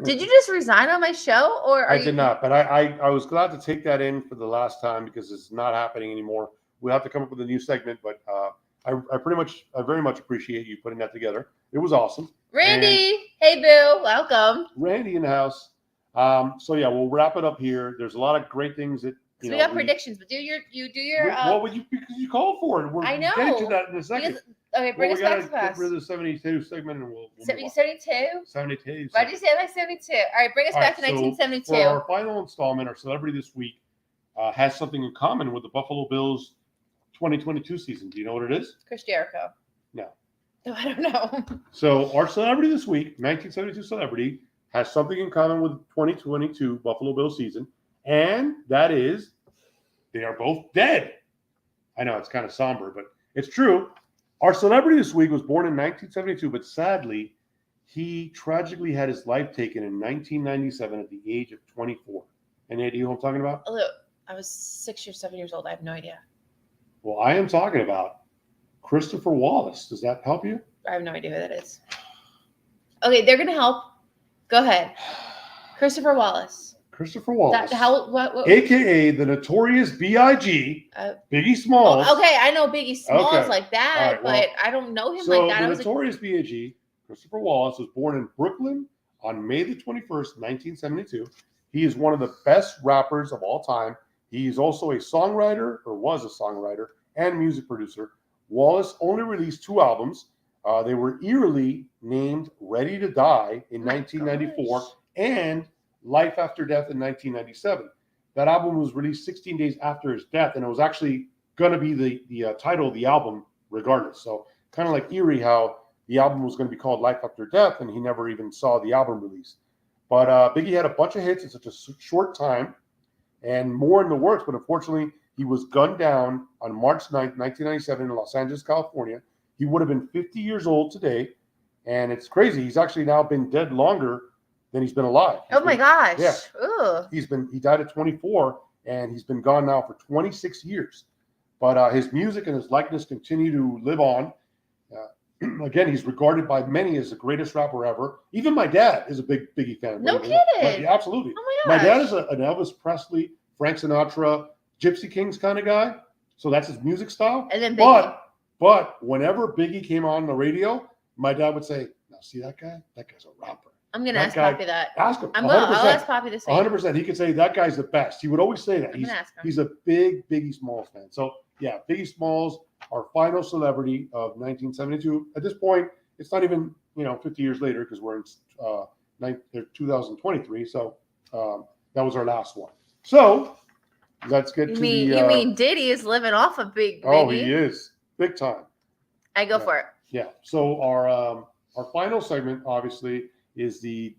Did you just resign on my show, or I did not, but I was glad to take that in for the last time because it's not happening anymore. We'll have to come up with a new segment, but I very much appreciate you putting that together. It was awesome. Randy, hey boo, welcome. Randy in the house. So yeah, we'll wrap it up here. There's a lot of great things that we got predictions, but do your because you called for it. I know. Getting to that in a second. Okay, bring us back to get rid of the 72 segment and we'll 72? 72. Why did you say like 72? All right, bring us back to 1972. For our final installment, our celebrity this week has something in common with the Buffalo Bills 2022 season. Do you know what it is? Chris Jericho. No. No, I don't know. So our celebrity this week, 1972 celebrity, has something in common with 2022 Buffalo Bills season, and that is they are both dead. I know it's kind of somber, but it's true. Our celebrity this week was born in 1972, but sadly, he tragically had his life taken in 1997 at the age of 24. Any idea what I'm talking about? Look, I was 6 or 7 years old. I have no idea. Well, I am talking about Christopher Wallace. Does that help you? I have no idea who that is. Okay, they're going to help. Go ahead. Christopher Wallace. Christopher Wallace. What? AKA the notorious B.I.G. Biggie Smalls. Oh, okay, I know Biggie Smalls like that, right, well, but I don't know him like that. The notorious B.I.G. Christopher Wallace was born in Brooklyn on May the 21st, 1972. He is one of the best rappers of all time. He is also a songwriter, or was a songwriter, and music producer. Wallace only released 2 albums. They were eerily named Ready to Die in 1994 and Life After Death in 1997. That album was released 16 days after his death, and it was actually going to be the title of the album regardless. So kind of like eerie how the album was going to be called Life After Death, and he never even saw the album release. But Biggie had a bunch of hits in such a short time, and more in the works, but unfortunately, he was gunned down on March 9th, 1997 in Los Angeles, California. He would have been 50 years old today, and it's crazy. He's actually now been dead longer than he's been alive. Oh my gosh. Yeah. Ugh. He died at 24, and he's been gone now for 26 years. But his music and his likeness continue to live on. Again, he's regarded by many as the greatest rapper ever. Even my dad is a big Biggie fan. No But, kidding. yeah, absolutely. Oh my My dad is gosh. an Elvis Presley, Frank Sinatra, Gypsy Kings kind of guy. So that's his music style. And then Biggie. But whenever Biggie came on the radio, my dad would say, "Now see that guy? That guy's a rapper." I'm gonna that ask guy- Poppy that. Ask him. I'll 100%. ask Poppy the same. 100%. He could say that guy's the best. He would always say that. I'm gonna ask him. He's a big Biggie Smalls fan. So yeah, Biggie Smalls, our final celebrity of 1972. At this point, it's not even 50 years later because we're in 2023. So that was our last one. So let's get You to mean the. you mean Diddy is living off of Biggie? Oh, he is big time. I go for it. Yeah. So our final segment, obviously, is the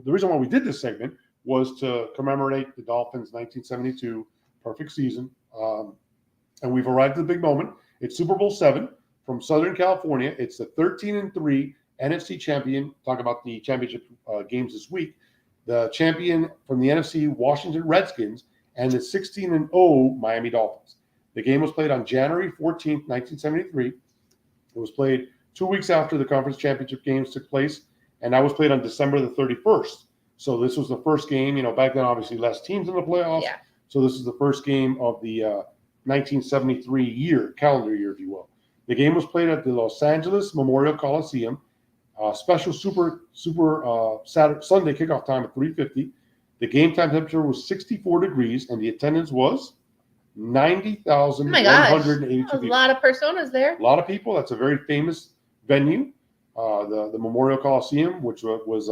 reason why we did this segment was to commemorate the Dolphins' 1972 perfect season, and we've arrived at the big moment. It's Super Bowl VII from Southern California. It's the 13-3 NFC champion. Talk about the championship games this week. The champion from the NFC, Washington Redskins, and the 16-0 Miami Dolphins. The game was played on January 14th, 1973. It was played 2 weeks after the conference championship games took place, and that was played on December the 31st. So this was the first game. Back then, obviously, less teams in the playoffs. Yeah. So this is the first game of the 1973 calendar year, if you will. The game was played at the Los Angeles Memorial Coliseum. Special super Sunday kickoff time at 3:50. The game time temperature was 64 degrees, and the attendance was 90,182 A people. lot of personas there. A lot of people. That's a very famous venue, the Memorial Coliseum, which was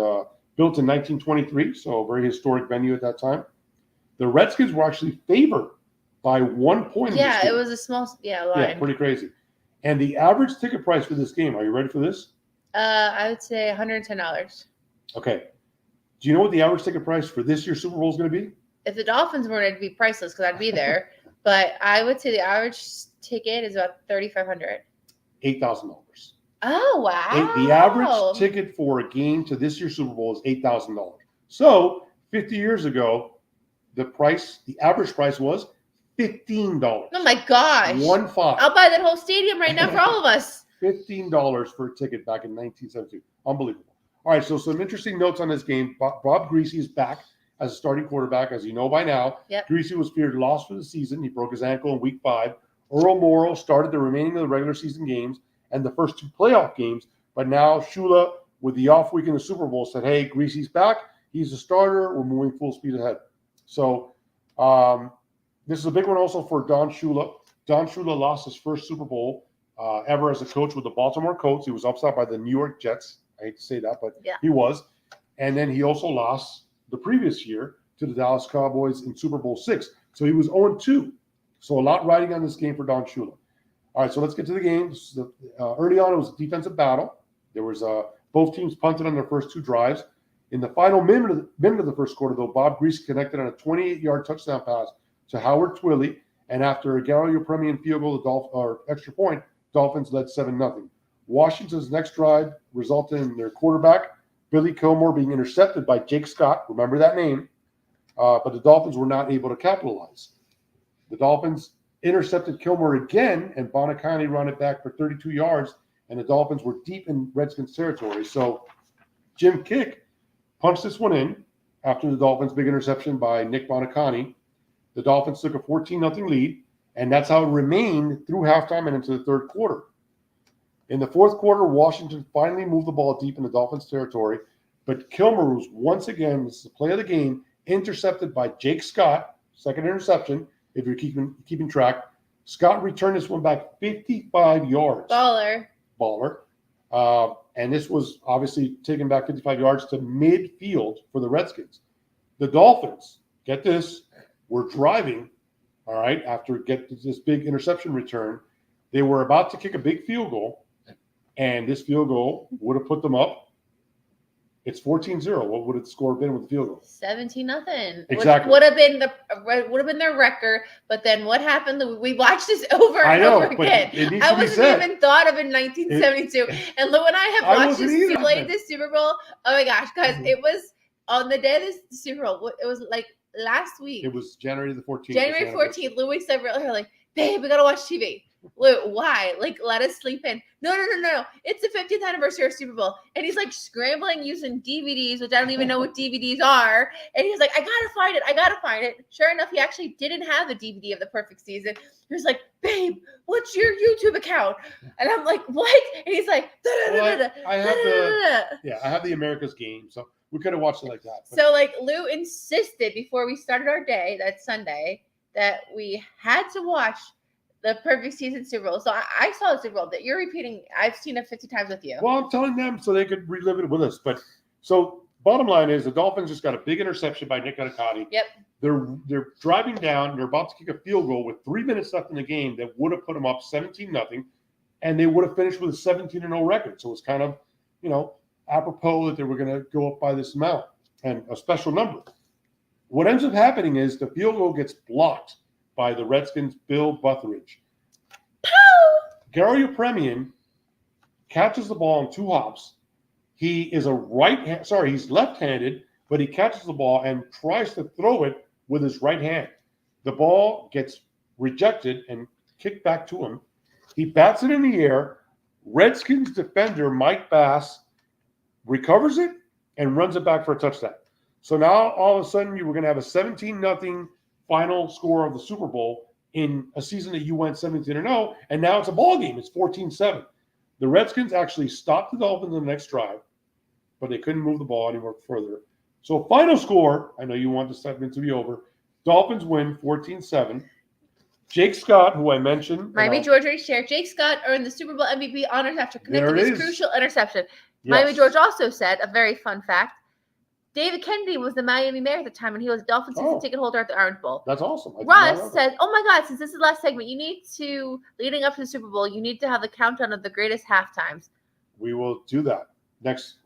built in 1923, so a very historic venue at that time. The Redskins were actually favored by 1 point. Yeah, it was a small line. Yeah, pretty crazy. And the average ticket price for this game, are you ready for this? I would say $110. Okay. Do you know what the average ticket price for this year's Super Bowl is going to be? If the Dolphins weren't, it'd be priceless because I'd be there. But I would say the average ticket is about $3,500. $8,000. Oh wow! The average ticket for a game to this year's Super Bowl is $8,000. So 50 years ago, the average price was $15. Oh my gosh! 15. I'll buy that whole stadium right now for all of us. $15 for a ticket back in 1972. Unbelievable. All right, so some interesting notes on this game. Bob Greasy is back as a starting quarterback, as you know by now. Yep. Greasy was feared lost for the season. He broke his ankle in Week 5. Earl Morrall started the remaining of the regular season games and the first 2 playoff games. But now Shula, with the off week in the Super Bowl, said, hey, Greasy's back. He's a starter. We're moving full speed ahead. So this is a big one also for Don Shula. Don Shula lost his first Super Bowl ever as a coach with the Baltimore Colts. He was upset by the New York Jets. I hate to say that, but yeah. He was. And then he also lost the previous year to the Dallas Cowboys in Super Bowl VI. So he was 0-2. So a lot riding on this game for Don Shula. All right, so let's get to the game. Early on, it was a defensive battle. There was both teams punted on their first 2 drives. In the final minute of the first quarter, though, Bob Greasy connected on a 28-yard touchdown pass to Howard Twilley. And after a Galileo Premian field goal, or extra point, Dolphins led 7-0. Washington's next drive resulted in their quarterback, Billy Kilmore, being intercepted by Jake Scott. Remember that name. But the Dolphins were not able to capitalize. The Dolphins intercepted Kilmore again, and Bonaconte ran it back for 32 yards, and the Dolphins were deep in Redskins territory. So Jim Kick punched this one in after the Dolphins' big interception by Nick Bonaconte. The Dolphins took a 14-0 lead, and that's how it remained through halftime and into the third quarter. In the fourth quarter, Washington finally moved the ball deep in the Dolphins' territory, but Kilmer was once again, this is the play of the game, intercepted by Jake Scott, second interception, if you're keeping track. Scott returned this one back 55 yards. Baller. And this was obviously taken back 55 yards to midfield for the Redskins. The Dolphins, get this, were driving, all right, after getting this big interception return. They were about to kick a big field goal, and this field goal would have put them up. It's 14-0. What would the score have been with the field goal? 17-0. Exactly. Would have been their record. But then what happened? We watched this over and over again. I wasn't even thought of in 1972. And Lou and I have watched this Super Bowl. Oh my gosh, guys! It was on the day of the Super Bowl. It was like last week. It was January the 14th. January 14th, Lou wakes up like, babe, we gotta watch TV. Lou, why? Like, let us sleep in. No. It's the 50th anniversary of Super Bowl. And he's like scrambling using DVDs, which I don't even know what DVDs are. And he's like, I gotta find it. Sure enough, he actually didn't have the DVD of the perfect season. He was like, babe, what's your YouTube account? And I'm like, what? And he's like, I have the America's Game, so we could have watched it like that. But. So like Lou insisted before we started our day that Sunday that we had to watch the perfect season Super Bowl. So I saw the Super Bowl that you're repeating. I've seen it 50 times with you. Well, I'm telling them so they could relive it with us. But so bottom line is the Dolphins just got a big interception by Nick Anacotti. Yep. They're driving down. They're about to kick a field goal with 3 minutes left in the game that would have put them up 17-0, and they would have finished with a 17-0 record. So it's kind of, apropos that they were going to go up by this amount and a special number. What ends up happening is the field goal gets blocked by the Redskins' Bill Butheridge. Garo Yepremian catches the ball in 2 hops. He is he's left-handed, but he catches the ball and tries to throw it with his right hand. The ball gets rejected and kicked back to him. He bats it in the air. Redskins defender Mike Bass recovers it and runs it back for a touchdown. So now all of a sudden you were going to have a 17-0 final score of the Super Bowl in a season that you went 17-0, and now it's a ball game. It's 14-7. The Redskins actually stopped the Dolphins in the next drive, but they couldn't move the ball anymore further. So final score, I know you want this segment to be over. Dolphins win 14-7. Jake Scott, who I mentioned. Miami Georgia share. Jake Scott earned the Super Bowl MVP honors after connecting his crucial interception. Yes. Miami Georgia also said, a very fun fact, David Kennedy was the Miami mayor at the time, and he was Dolphins season ticket holder at the Orange Bowl. That's awesome. Russ said, oh my God, since this is the last segment, leading up to the Super Bowl, you need to have the countdown of the greatest halftimes. We will do that. Next,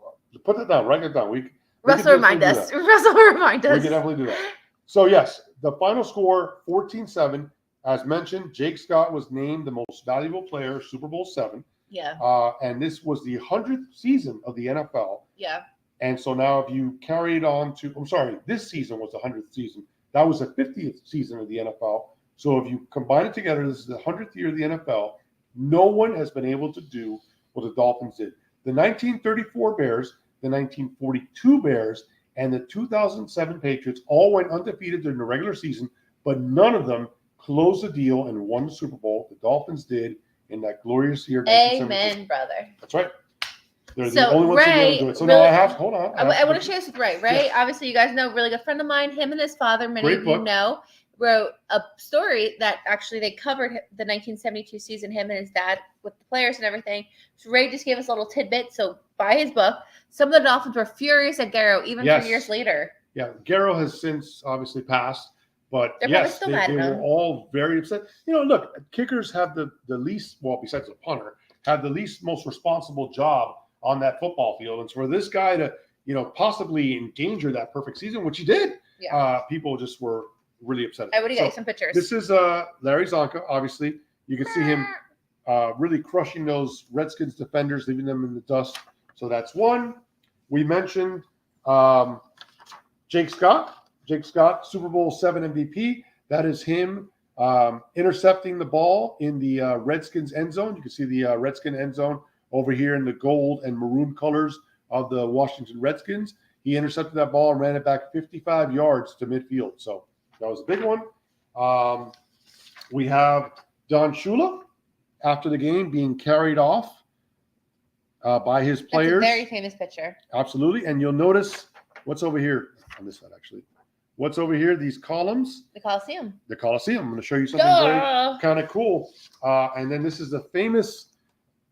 put that down, write it down. Russ will remind us. Russ will remind us. We can definitely do that. So yes, the final score, 14-7. As mentioned, Jake Scott was named the most valuable player, Super Bowl 7. Yeah. And this was the 100th season of the NFL. Yeah. And so now if you carry it on to, this season was the 100th season. That was the 50th season of the NFL. So if you combine it together, this is the 100th year of the NFL. No one has been able to do what the Dolphins did. The 1934 Bears, the 1942 Bears, and the 2007 Patriots all went undefeated during the regular season, but none of them closed the deal and won the Super Bowl. The Dolphins did in that glorious year. Amen, brother. That's right. They're the only ones who be able to do it. So really, now hold on. I want to share this with Ray. Ray, yeah. Obviously, you guys know, a really good friend of mine. Him and his father, many of you know, wrote a story that actually they covered the 1972 season, him and his dad with the players and everything. So Ray just gave us a little tidbit. So buy his book. Some of the Dolphins were furious at Garo, even 3 years later. Yeah, Garo has since obviously passed. But they're yes, still they were all very upset. Look, kickers have the least, well, besides the punter, have the least most responsible job on that football field. And for this guy to, possibly endanger that perfect season, which he did, people just were really upset. I would get some pictures. This is Larry Zonka, obviously. You can see him really crushing those Redskins defenders, leaving them in the dust. So that's one. We mentioned Jake Scott. Jake Scott, Super Bowl 7 MVP. That is him intercepting the ball in the Redskins end zone. You can see the Redskin end zone over here in the gold and maroon colors of the Washington Redskins. He intercepted that ball and ran it back 55 yards to midfield. So that was a big one. We have Don Shula after the game being carried off by his players. That's a very famous picture. Absolutely. And you'll notice what's over here on this side, actually. What's over here? These columns. The Coliseum. The Coliseum. I'm going to show you something very kind of cool. And then this is the famous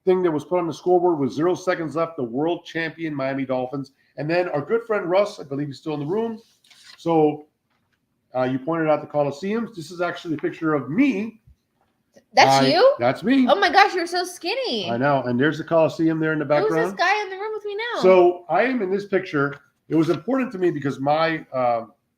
thing that was put on the scoreboard with 0 seconds left, the world champion Miami Dolphins. And then our good friend Russ, I believe he's still in the room. So you pointed out the Coliseums. This is actually a picture of me. That's you? That's me. Oh my gosh, you're so skinny. I know. And there's the Coliseum there in the background. Who's this guy in the room with me now? So I am in this picture. It was important to me because my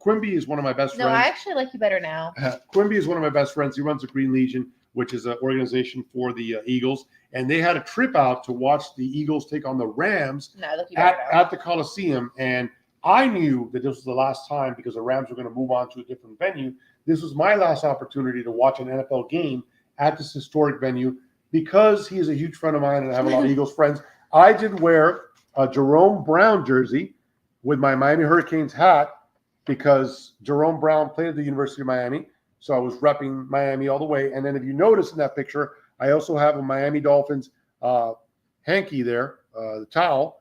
Quimby is one of my best friends. No, I actually like you better now. Quimby is one of my best friends. He runs the Green Legion, which is an organization for the Eagles. And they had a trip out to watch the Eagles take on the Rams at the Coliseum. And I knew that this was the last time because the Rams were going to move on to a different venue. This was my last opportunity to watch an NFL game at this historic venue because he is a huge friend of mine and I have a lot of Eagles friends. I did wear a Jerome Brown jersey with my Miami Hurricanes hat because Jerome Brown played at the University of Miami. So I was repping Miami all the way. And then if you notice in that picture, I also have a Miami Dolphins hanky there, the towel.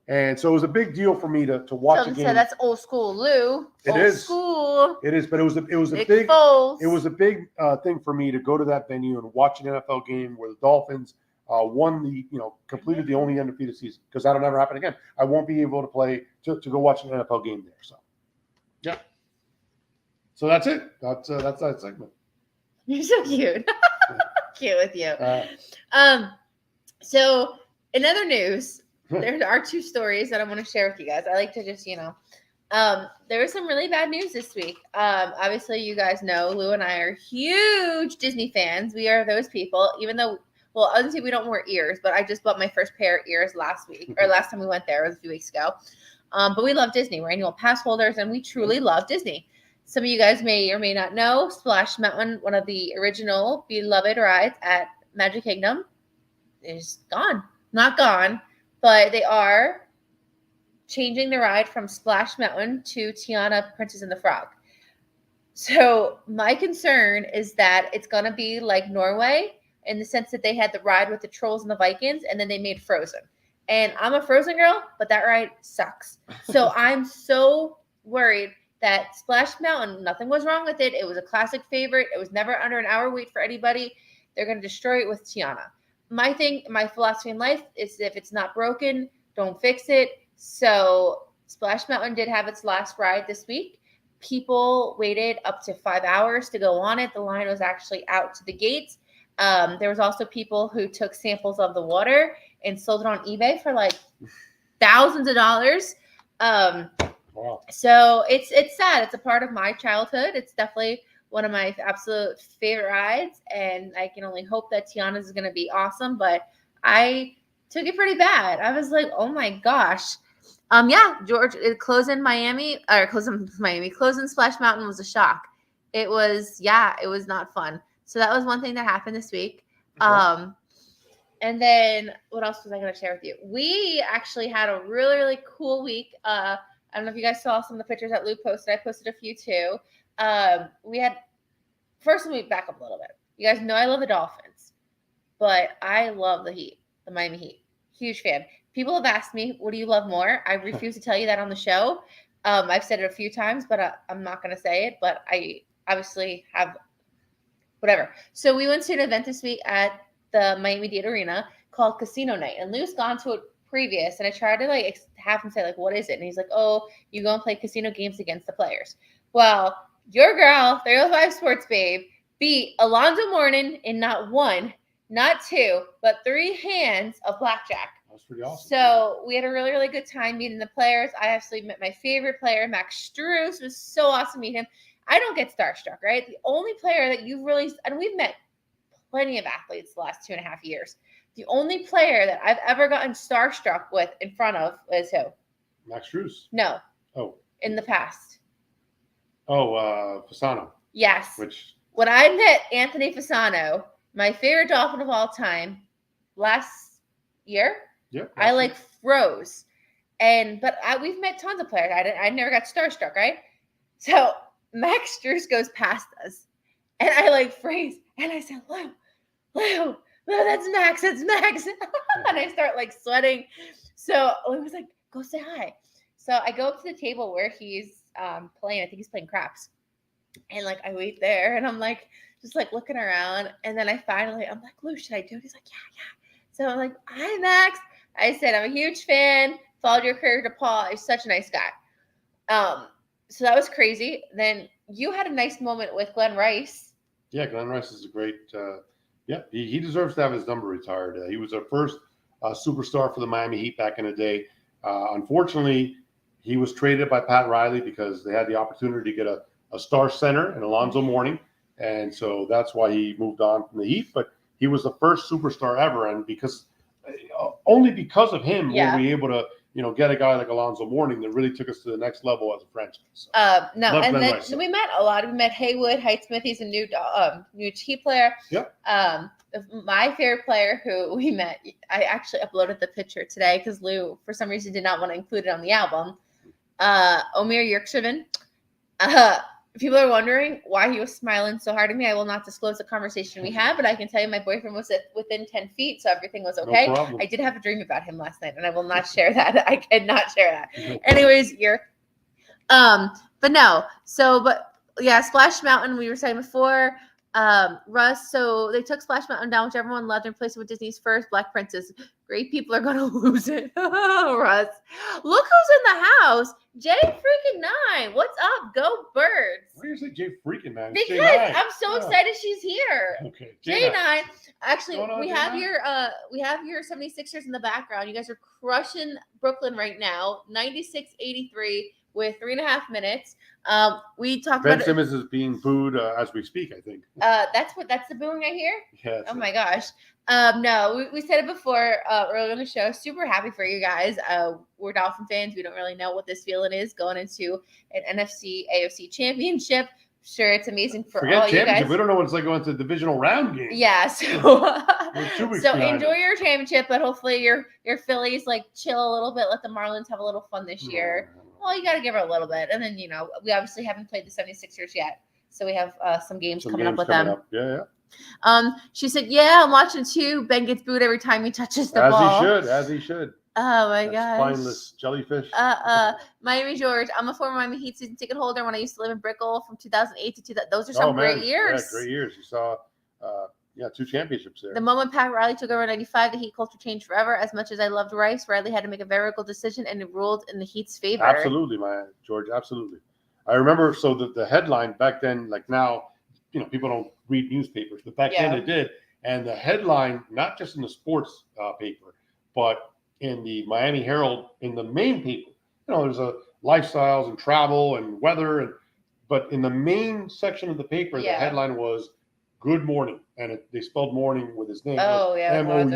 And so it was a big deal for me to watch a game. So that's old school, Lou. It old is. School. It is, but it was a Nick big Foles. it was a big thing for me to go to that venue and watch an NFL game where the Dolphins completed the only undefeated season, because that'll never happen again. I won't be able to play to go watch an NFL game there. So, yeah. So that's it. That's that segment. You're so cute. Cute with you. So in other news, there are two stories that I want to share with you guys. I like to just, there was some really bad news this week. Obviously, you guys know Lou and I are huge Disney fans. We are those people, even though, well, obviously we don't wear ears, but I just bought my first pair of ears last week, or last time we went there, it was a few weeks ago. But we love Disney. We're annual pass holders, and we truly love Disney. Some of you guys may or may not know Splash Mountain, one of the original beloved rides at Magic Kingdom, is gone. Not gone, but they are changing the ride from Splash Mountain to Tiana, Princess and the Frog. So my concern is that it's going to be like Norway in the sense that they had the ride with the trolls and the Vikings, and then they made Frozen. And I'm a Frozen girl, but that ride sucks. So I'm so worried that Splash Mountain, nothing was wrong with it. It was a classic favorite. It was never under an hour wait for anybody. They're going to destroy it with Tiana. My philosophy in life is if it's not broken, don't fix it. So Splash Mountain did have its last ride this week. People waited up to 5 hours to go on it. The line was actually out to the gates. There was also people who took samples of the water and sold it on eBay for like thousands of dollars. Wow. So it's sad. It's a part of my childhood. It's definitely one of my absolute favorite rides, and I can only hope that Tiana's is going to be awesome. But I took it pretty bad. I was like, oh my gosh. George, closing Splash Mountain was a shock. It was not fun. So that was one thing that happened this week. Okay. And then what else was I going to share with you? We actually had a really, really cool week. I don't know if you guys saw some of the pictures that Lou posted. I posted a few too. First, let me back up a little bit. You guys know I love the Dolphins, but I love the Miami Heat. Huge fan. People have asked me, what do you love more? I refuse to tell you that on the show. I've said it a few times, but I'm not going to say it, but I obviously have whatever. So we went to an event this week at the Miami-Dade Arena called Casino Night, and Lou's gone to it previous, and I tried to have him say what is it? And he's like, oh, you go and play casino games against the players. Well, your girl, 305 Sports Babe, beat Alonzo Mourning in not one, not two, but 3 hands of blackjack. That's pretty awesome. So we had a really, really good time meeting the players. I actually met my favorite player, Max Strus. It was so awesome to meet him. I don't get starstruck, right? The only player that you really, and we've met plenty of athletes the last 2.5 years. The only player that I've ever gotten starstruck with in front of is who? Max Strus. No. Oh. In the past. Oh, Fasano. Yes. When I met Anthony Fasano, my favorite Dolphin of all time, last year, I froze. But we've met tons of players. I never got starstruck, right? So Max Strus goes past us, and I freeze, and I said, Lou, that's Max, and I start sweating. So Lou was like, go say hi. So I go up to the table where he's playing. I think he's playing craps. And I wait there, and I'm just looking around. And then I'm like, Lou, should I do it? He's like, yeah. So I'm like, hi, Max. I said, I'm a huge fan. Followed your career to Paul. He's such a nice guy. So that was crazy. Then you had a nice moment with Glenn Rice. Yeah, Glenn Rice is a great. He deserves to have his number retired. He was our first superstar for the Miami Heat back in the day. Unfortunately, he was traded by Pat Riley because they had the opportunity to get a star center in Alonzo Mourning, and so that's why he moved on from the Heat. But he was the first superstar ever, and only because of him were we able to get a guy like Alonzo Mourning that really took us to the next level as a franchise. So, No, love and Glenn then Rice. we met a lot. We met Haywood Heightsmith. He's a new key player. Yep. My favorite player who we met, I actually uploaded the picture today because Lou, for some reason, did not want to include it on the album. Omir Yerkshiven. People are wondering why he was smiling so hard at me. I will not disclose the conversation we had, but I can tell you my boyfriend was within 10 feet, so everything was okay. No problem. I did have a dream about him last night, and I will not share that. I cannot share that. Anyways, but no. So, but yeah, Splash Mountain, we were saying before, Russ, so they took Splash Mountain down, which everyone loved, and replaced it with Disney's first Black Princess. Great people are going to lose it. Russ. Look who's in the house. J9. What's up? Go Birds. Why do you say J freaking 9? Because J9. I'm so excited she's here. Okay. J9. Actually, What's going on, we J9? have your 76ers in the background. You guys are crushing Brooklyn right now. 96-83 with 3.5 minutes. We talked Ben about Simmons is being booed as we speak, I think. that's the booing I hear. Yeah. Oh my gosh. No, we said it before earlier in the show. Super happy for you guys. We're Dolphin fans. We don't really know what this feeling is going into an NFC AFC championship. Sure, it's amazing for Forget all you championship. guys. We don't know what it's like going to the divisional round game. Yeah, so We're 2 weeks so behind enjoy it. your championship, but hopefully your Phillies like chill a little bit. Let the Marlins have a little fun this year. Well, you got to give her a little bit, and then we obviously haven't played the 76ers yet, so we have some games coming up with them. Yeah. She said, "Yeah, I'm watching too. Ben gets booed every time he touches the ball. As he should. Oh my That gosh. spineless jellyfish. Miami George. I'm a former Miami Heat season ticket holder when I used to live in Brickell from 2008 to 2000. Those are some great years. Yeah, great years. You saw, 2 championships there. The moment Pat Riley took over in 95, the Heat culture changed forever. As much as I loved Rice, Riley had to make a very difficult decision, and it ruled in the Heat's favor. Absolutely, George. Absolutely. I remember. So the headline back then, like now, people don't read newspapers, but back then they did. And the headline, not just in the sports paper, but in the Miami Herald, in the main paper, there's a lifestyles and travel and weather, but in the main section of the paper, the headline was "Good Morning," and they spelled morning with his name. Oh yeah, MOURNING,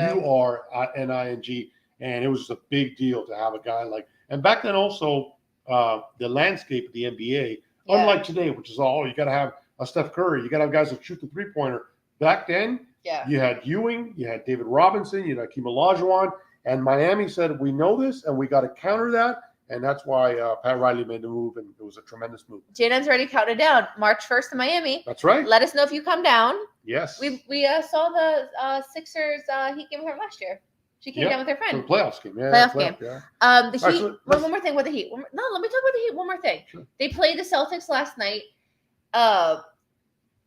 and it was just a big deal to have a guy like. And back then, also the landscape of the NBA, unlike today, which is all you got to have a Steph Curry, you got to have guys that shoot the 3-pointer. Back then, you had Ewing, you had David Robinson, you had Hakeem Olajuwon. And Miami said, we know this, and we got to counter that. And that's why Pat Riley made the move, and it was a tremendous move. J9's already counted down. March 1st in Miami. That's right. Let us know if you come down. Yes. We saw the Sixers Heat game with her last year. She came down with her friend. For the playoffs game. Yeah, playoff game. Yeah. The Heat. One more thing with the Heat. Let me talk about the Heat. One more thing. Sure. They played the Celtics last night.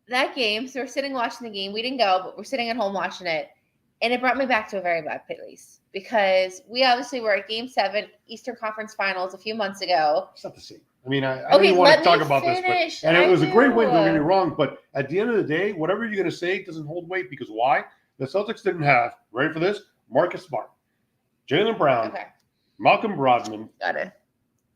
That game. So we're sitting watching the game. We didn't go, but we're sitting at home watching it. And it brought me back to a very bad place because we obviously were at Game 7 Eastern Conference Finals a few months ago. It's not the same. I mean, I don't even want to talk about this. But, and it was a great win, don't get me wrong. But at the end of the day, whatever you're going to say doesn't hold weight because why? The Celtics didn't have, ready for this, Marcus Smart, Jaylen Brown, Malcolm Brogdon. Got it.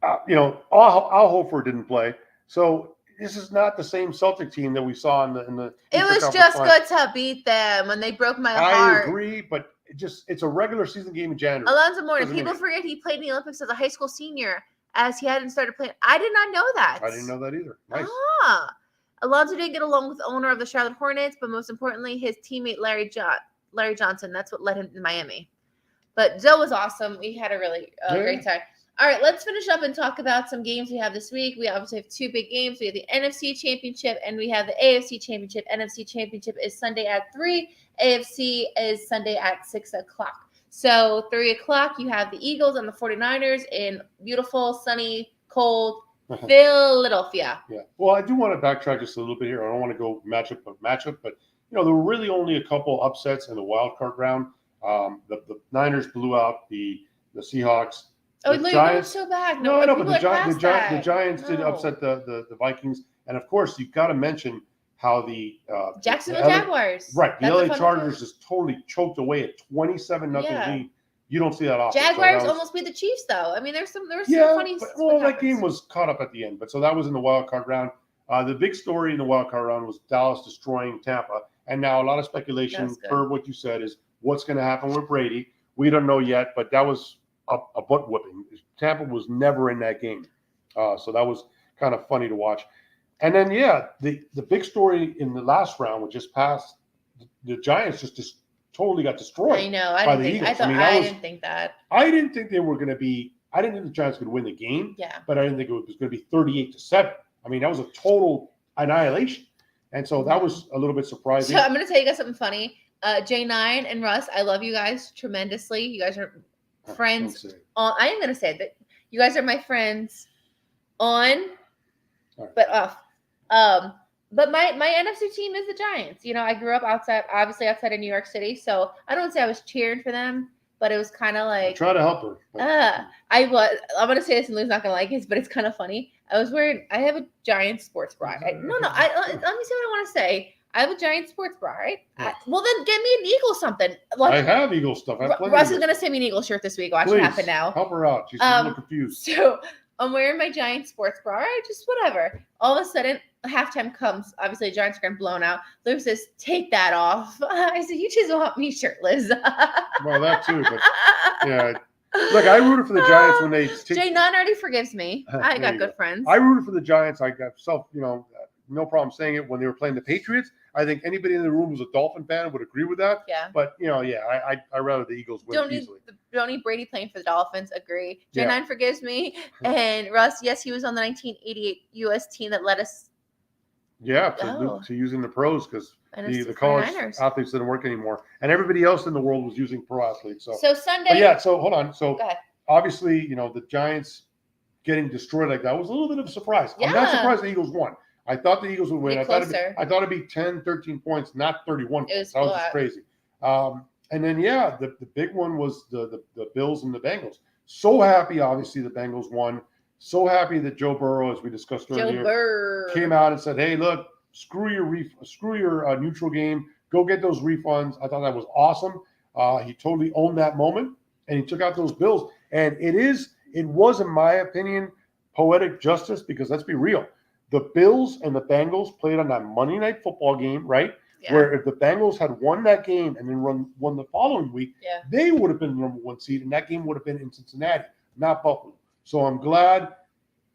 Al Horford didn't play. So this is not the same Celtic team that we saw in the. It was just good to beat them when they broke my heart. I agree, but it's a regular season game in January. Alonzo Mourning. People forget he played in the Olympics as a high school senior, as he hadn't started playing. I did not know that. I didn't know that either. Nice. Alonzo didn't get along with the owner of the Charlotte Hornets, but most importantly, his teammate Larry Johnson. That's what led him to Miami. But Joe was awesome. We had a really great time. All right, let's finish up and talk about some games we have this week. We obviously have 2 big games. We have the NFC Championship and we have the AFC Championship. NFC Championship is Sunday at 3. AFC is Sunday at 6 o'clock. So 3 o'clock, you have the Eagles and the 49ers in beautiful, sunny, cold Philadelphia. Yeah. Well, I do want to backtrack just a little bit here. I don't want to go matchup, but there were really only a couple upsets in the wild card round. The Niners blew out the Seahawks. Oh, the Giants so bad. No, but the Giants did upset the Vikings, and of course you've got to mention how the Jacksonville Jaguars. Right, the LA Chargers just totally choked away at 27-0 lead. You don't see that often. Jaguars almost beat the Chiefs, though. I mean, there was some funny. That game was caught up at the end, but so that was in the wild card round. The big story in the wild card round was Dallas destroying Tampa, and now a lot of speculation per what you said is what's going to happen with Brady. We don't know yet, but that was a butt whipping. Tampa was never in that game. So that was kind of funny to watch. And then, the big story in the last round, which just passed, the Giants just totally got destroyed. I know. I by didn't the think. Eagles. I didn't think that. I didn't think they were going to be. I didn't think the Giants could win the game. Yeah. But I didn't think it was going to be 38-7. I mean, that was a total annihilation, and so that was a little bit surprising. So I'm going to tell you guys something funny. J9 and Russ, I love you guys tremendously. You guys are friends. I am going to say that you guys are my friends on, but off. But my NFC team is the Giants. You know, I grew up obviously outside of New York City, so I don't say I was cheering for them, but it was kind of like try to help her. I'm gonna say this and Lou's not gonna like it, but it's kind of funny. I have a Giants sports bra. Let me see what I want to say. I have a Giants sports bra, right? Well, then get me an Eagle something. I have Eagle stuff. Russ is gonna send me an Eagle shirt this week. Watch what happen now. Help her out. She's a little confused. So I'm wearing my Giants sports bra. Right? Just whatever. All of a sudden, halftime comes. Obviously, the Giants are getting blown out. Lou says, "Take that off." I said, "You just want me shirtless." Well, that too. But yeah, look, I rooted for the Giants when they. Jay Nunn already forgives me. I got good friends. I rooted for the Giants. I got no problem saying it when they were playing the Patriots. I think anybody in the room who's a Dolphin fan would agree with that. Yeah. But I rather the Eagles win easily. Don't need Brady playing for the Dolphins. Agree. J9 forgives me. And Russ, yes, he was on the 1988 U.S. team that led us. Yeah, to using the pros because the college athletes didn't work anymore, and everybody else in the world was using pro athletes. So Sunday. So hold on. So obviously, the Giants getting destroyed like that was a little bit of a surprise. Yeah. I'm not surprised the Eagles won. I thought the Eagles would win. I thought it'd be 10, 13 points, not 31 points. That was just crazy. And then, the big one was the Bills and the Bengals. So happy, obviously, the Bengals won. So happy that Joe Burrow, as we discussed earlier, came out and said, "Hey, look, screw your neutral game. Go get those refunds." I thought that was awesome. He totally owned that moment, and he took out those Bills. And it was, in my opinion, poetic justice because let's be real. The Bills and the Bengals played on that Monday Night Football game, right? Yeah. Where if the Bengals had won that game and then won the following week, they would have been the number one seed, and that game would have been in Cincinnati, not Buffalo. So I'm glad,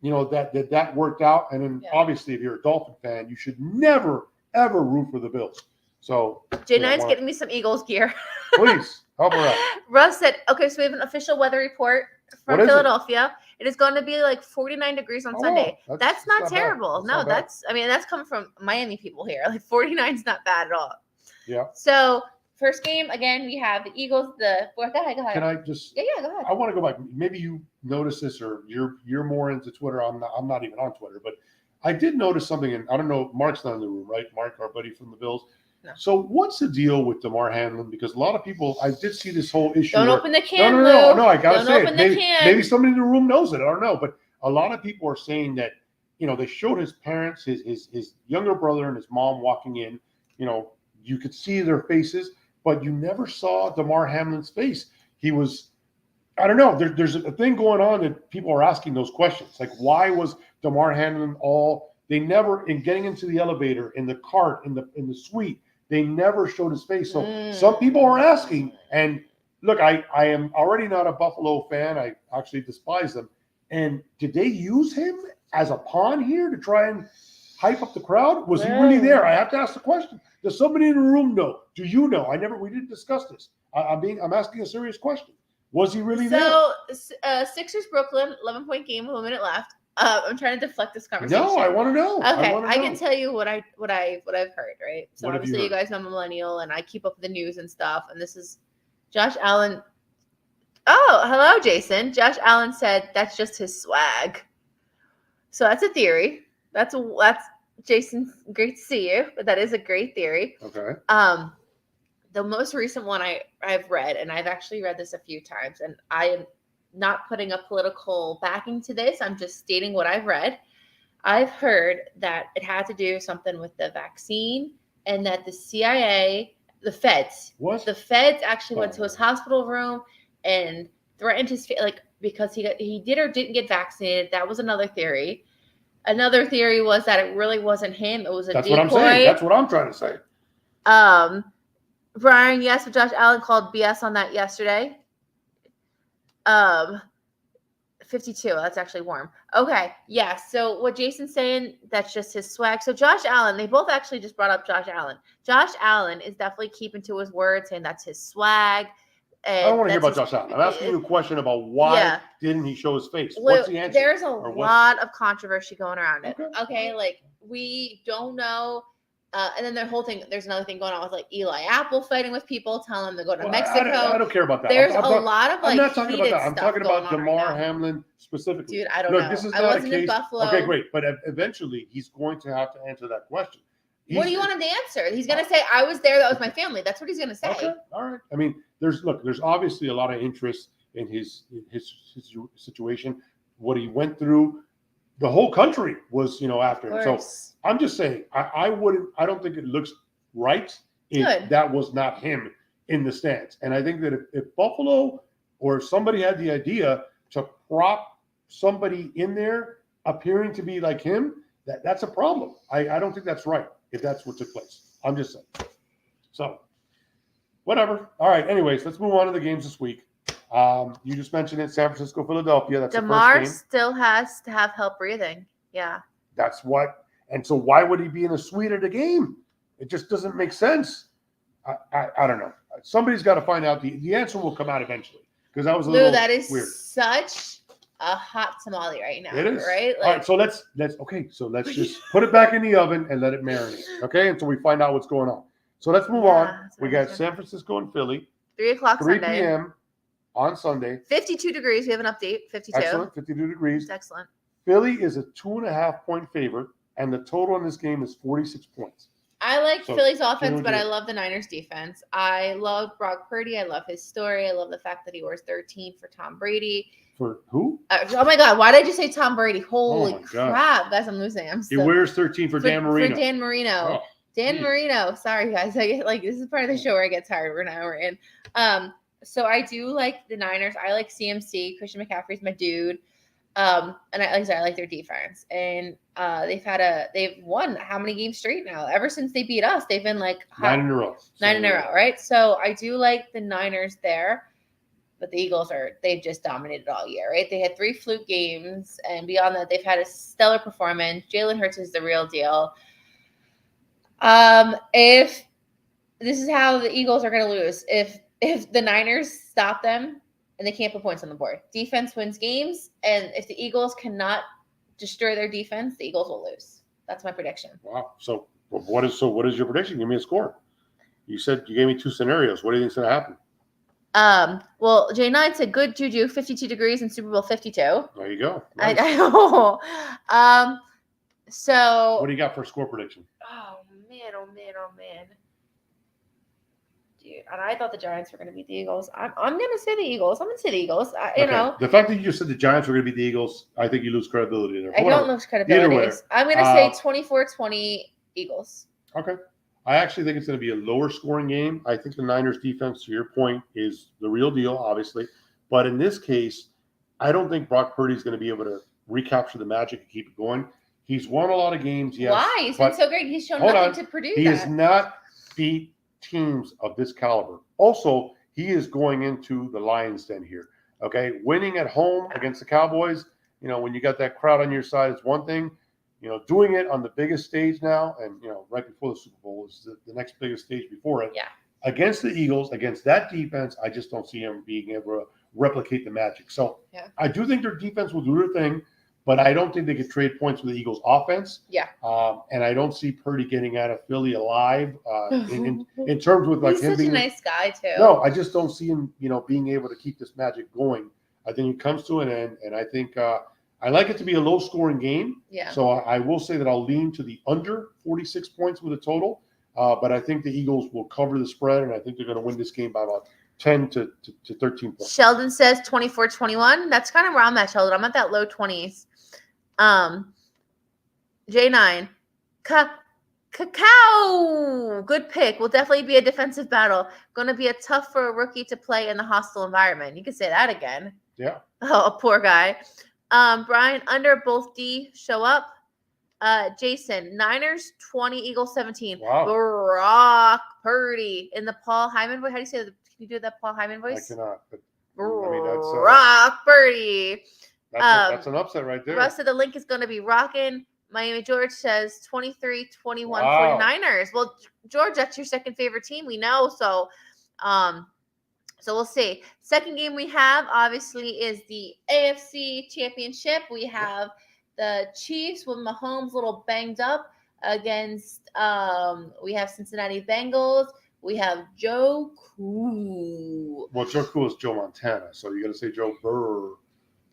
that worked out. And then obviously, if you're a Dolphin fan, you should never, ever root for the Bills. So J9's getting me some Eagles gear. Please help her out. Russ said, "Okay, so we have an official weather report from Philadelphia. It is going to be like 49 degrees on Sunday. That's not terrible. That's coming from Miami people here. Like 49 is not bad at all. Yeah. So first game again, we have the Eagles. Go ahead. Can I just? Yeah, go ahead. I want to go back. Maybe you noticed this, or you're more into Twitter. I'm not even on Twitter, but I did notice something, and I don't know. Mark's not in the room, right? Mark, our buddy from the Bills. No. So what's the deal with Damar Hamlin? Because a lot of people, I did see this whole issue. Don't open the can, No, I gotta say it. Maybe somebody in the room knows it. I don't know, but a lot of people are saying that they showed his parents, his younger brother and his mom walking in. You could see their faces, but you never saw Damar Hamlin's face. He was, I don't know. There's a thing going on that people are asking those questions, like why was Damar Hamlin They never in getting into the elevator, in the cart, in the suite. They never showed his face. So some people are asking, and look, I am already not a Buffalo fan. I actually despise them. And did they use him as a pawn here to try and hype up the crowd? Was he really there? I have to ask the question. Does somebody in the room know? Do you know? We didn't discuss this. I'm asking a serious question. Was he really there? So Sixers Brooklyn, 11-point game with a minute left. I'm trying to deflect this conversation. No, I want to know. Okay, I can tell you what I've heard, right? So obviously you guys know I'm a millennial and I keep up with the news and stuff. And this is Josh Allen. Oh, hello, Jason. Josh Allen said that's just his swag. So that's a theory. That's Jason. Great to see you, but that is a great theory. Okay. The most recent one I've read, and I've actually read this a few times, and I am not putting a political backing to this. I'm just stating what I've read. I've heard that it had to do something with the vaccine and that the CIA, the feds actually went to his hospital room and threatened his, because he did or didn't get vaccinated. That was another theory. Another theory was that it really wasn't him. It was a decoy. What I'm saying. That's what I'm trying to say. Brian, yes, but Josh Allen called BS on that yesterday. 52. That's actually warm. Okay. Yeah. So what Jason's saying, that's just his swag. So Josh Allen, they both actually just brought up Josh Allen. Josh Allen is definitely keeping to his word, saying that's his swag. I don't want to hear that's about Josh Allen. I'm asking you a question about why didn't he show his face? What's the answer? There's a lot of controversy going around it. Okay. Like, we don't know. And then their whole thing, there's another thing going on with like Eli Apple fighting with people, telling them to go to Mexico. I don't care about that. There's a lot of like. I'm not talking about that. I'm talking about DeMar Hamlin specifically. Dude, I don't know. This is I not wasn't a case. in Buffalo. Okay, great. But eventually, he's going to have to answer that question. What do you want him to answer? He's going to say, "I was there. That was my family." That's what he's going to say. Okay, all right. I mean, there's obviously a lot of interest in his situation, what he went through. The whole country was, after him. So I'm just saying, I don't think it looks right if that was not him in the stands. And I think that if Buffalo or somebody had the idea to prop somebody in there appearing to be like him, that's a problem. I don't think that's right if that's what took place. I'm just saying. So, whatever. All right. Anyways, let's move on to the games this week. You just mentioned it, San Francisco, Philadelphia. That's DeMar the first game. still has to have help breathing. Yeah. That's what. And so why would he be in a suite at a game? It just doesn't make sense. I don't know. Somebody's got to find out. The answer will come out eventually, because that was a little weird. That is such a hot tamale right now. It is. Right? All right. So let's just put it back in the oven and let it marinate. Okay. Until we find out what's going on. So let's move on. We got San Francisco and Philly. 3:00 3 Sunday. p.m. on Sunday. 52 degrees. We have an update. 52. Excellent. 52 degrees. That's excellent. Philly is a 2.5-point favorite, and the total in this game is 46 points. I like Philly's offense, but I love the Niners defense. I love Brock Purdy. I love his story. I love the fact that he wears 13 for Tom Brady. For who? Oh my God! Why did I just say Tom Brady? Holy crap, guys! I'm losing. He wears 13 for Dan Marino. For Dan Marino. Oh, Dan Marino. Sorry, guys. I get this is part of the show where I get tired. We're in. So I do like the Niners. I like CMC. Christian McCaffrey's my dude. And I like their defense. And they've won how many games straight now? Ever since they beat us, they've been like 9 in a row. 9 in a row, right? So I do like the Niners there. But the Eagles they've just dominated all year, right? They had 3 fluke games, and beyond that, they've had a stellar performance. Jalen Hurts is the real deal. If this is how the Eagles are going to lose, if the Niners stop them and they can't put points on the board, defense wins games, and if the Eagles cannot destroy their defense, the Eagles will lose. That's my prediction. Wow. So what is your prediction? Give me a score. You gave me 2 scenarios. What do you think's going to happen? Well, J9 said good juju, 52 degrees in Super Bowl 52. There you go. Nice. I know. So what do you got for a score prediction? Oh man. Dude, and I thought the Giants were going to beat the Eagles. I'm going to say the Eagles. I'm going to say the Eagles. You know. The fact that you just said the Giants were going to beat the Eagles, I think you lose credibility there. I don't lose credibility. I'm going to say 24-20 Eagles. Okay. I actually think it's going to be a lower scoring game. I think the Niners defense, to your point, is the real deal, obviously. But in this case, I don't think Brock Purdy is going to be able to recapture the magic and keep it going. He's won a lot of games, yes. Why? He's been so great. He's shown nothing to produce. He has not beat teams of this caliber. Also, he is going into the Lions' den here. Okay, winning at home against the Cowboys, when you got that crowd on your side, is one thing. Doing it on the biggest stage now, and right before the Super Bowl is the next biggest stage before it. Yeah. Against the Eagles, against that defense, I just don't see him being able to replicate the magic. So I do think their defense will do their thing, but I don't think they could trade points with the Eagles' offense. Yeah. And I don't see Purdy getting out of Philly alive in terms with like he's him such being a nice guy too. No, I just don't see him, being able to keep this magic going. I think it comes to an end, and I think. I like it to be a low-scoring game, so I will say that I'll lean to the under 46 points with a total, but I think the Eagles will cover the spread, and I think they're going to win this game by about 10 to 13 points. Sheldon says 24-21. That's kind of where I'm at, Sheldon. I'm at that low 20s. J9. Cacao. Good pick. Will definitely be a defensive battle. Going to be tough for a rookie to play in the hostile environment. You could say that again. Yeah. Oh, poor guy. Brian, under both D show up. Jason, Niners 20, Eagles 17. Wow. Brock Purdy in the Paul Hyman voice. How do you say that? Can you do that Paul Hyman voice? I cannot. But I mean, Rock Birdie. that's an upset right there. Rest of the link is going to be rocking. Miami George says 23-21 Wow. 49ers. Well, George, that's your second favorite team. We know. So we'll see. Second game we have, obviously, is the AFC Championship. We have the Chiefs with Mahomes a little banged up against, we have Cincinnati Bengals. We have Joe Cool. Well, Joe Cool is Joe Montana, so you got to say Joe Burrow.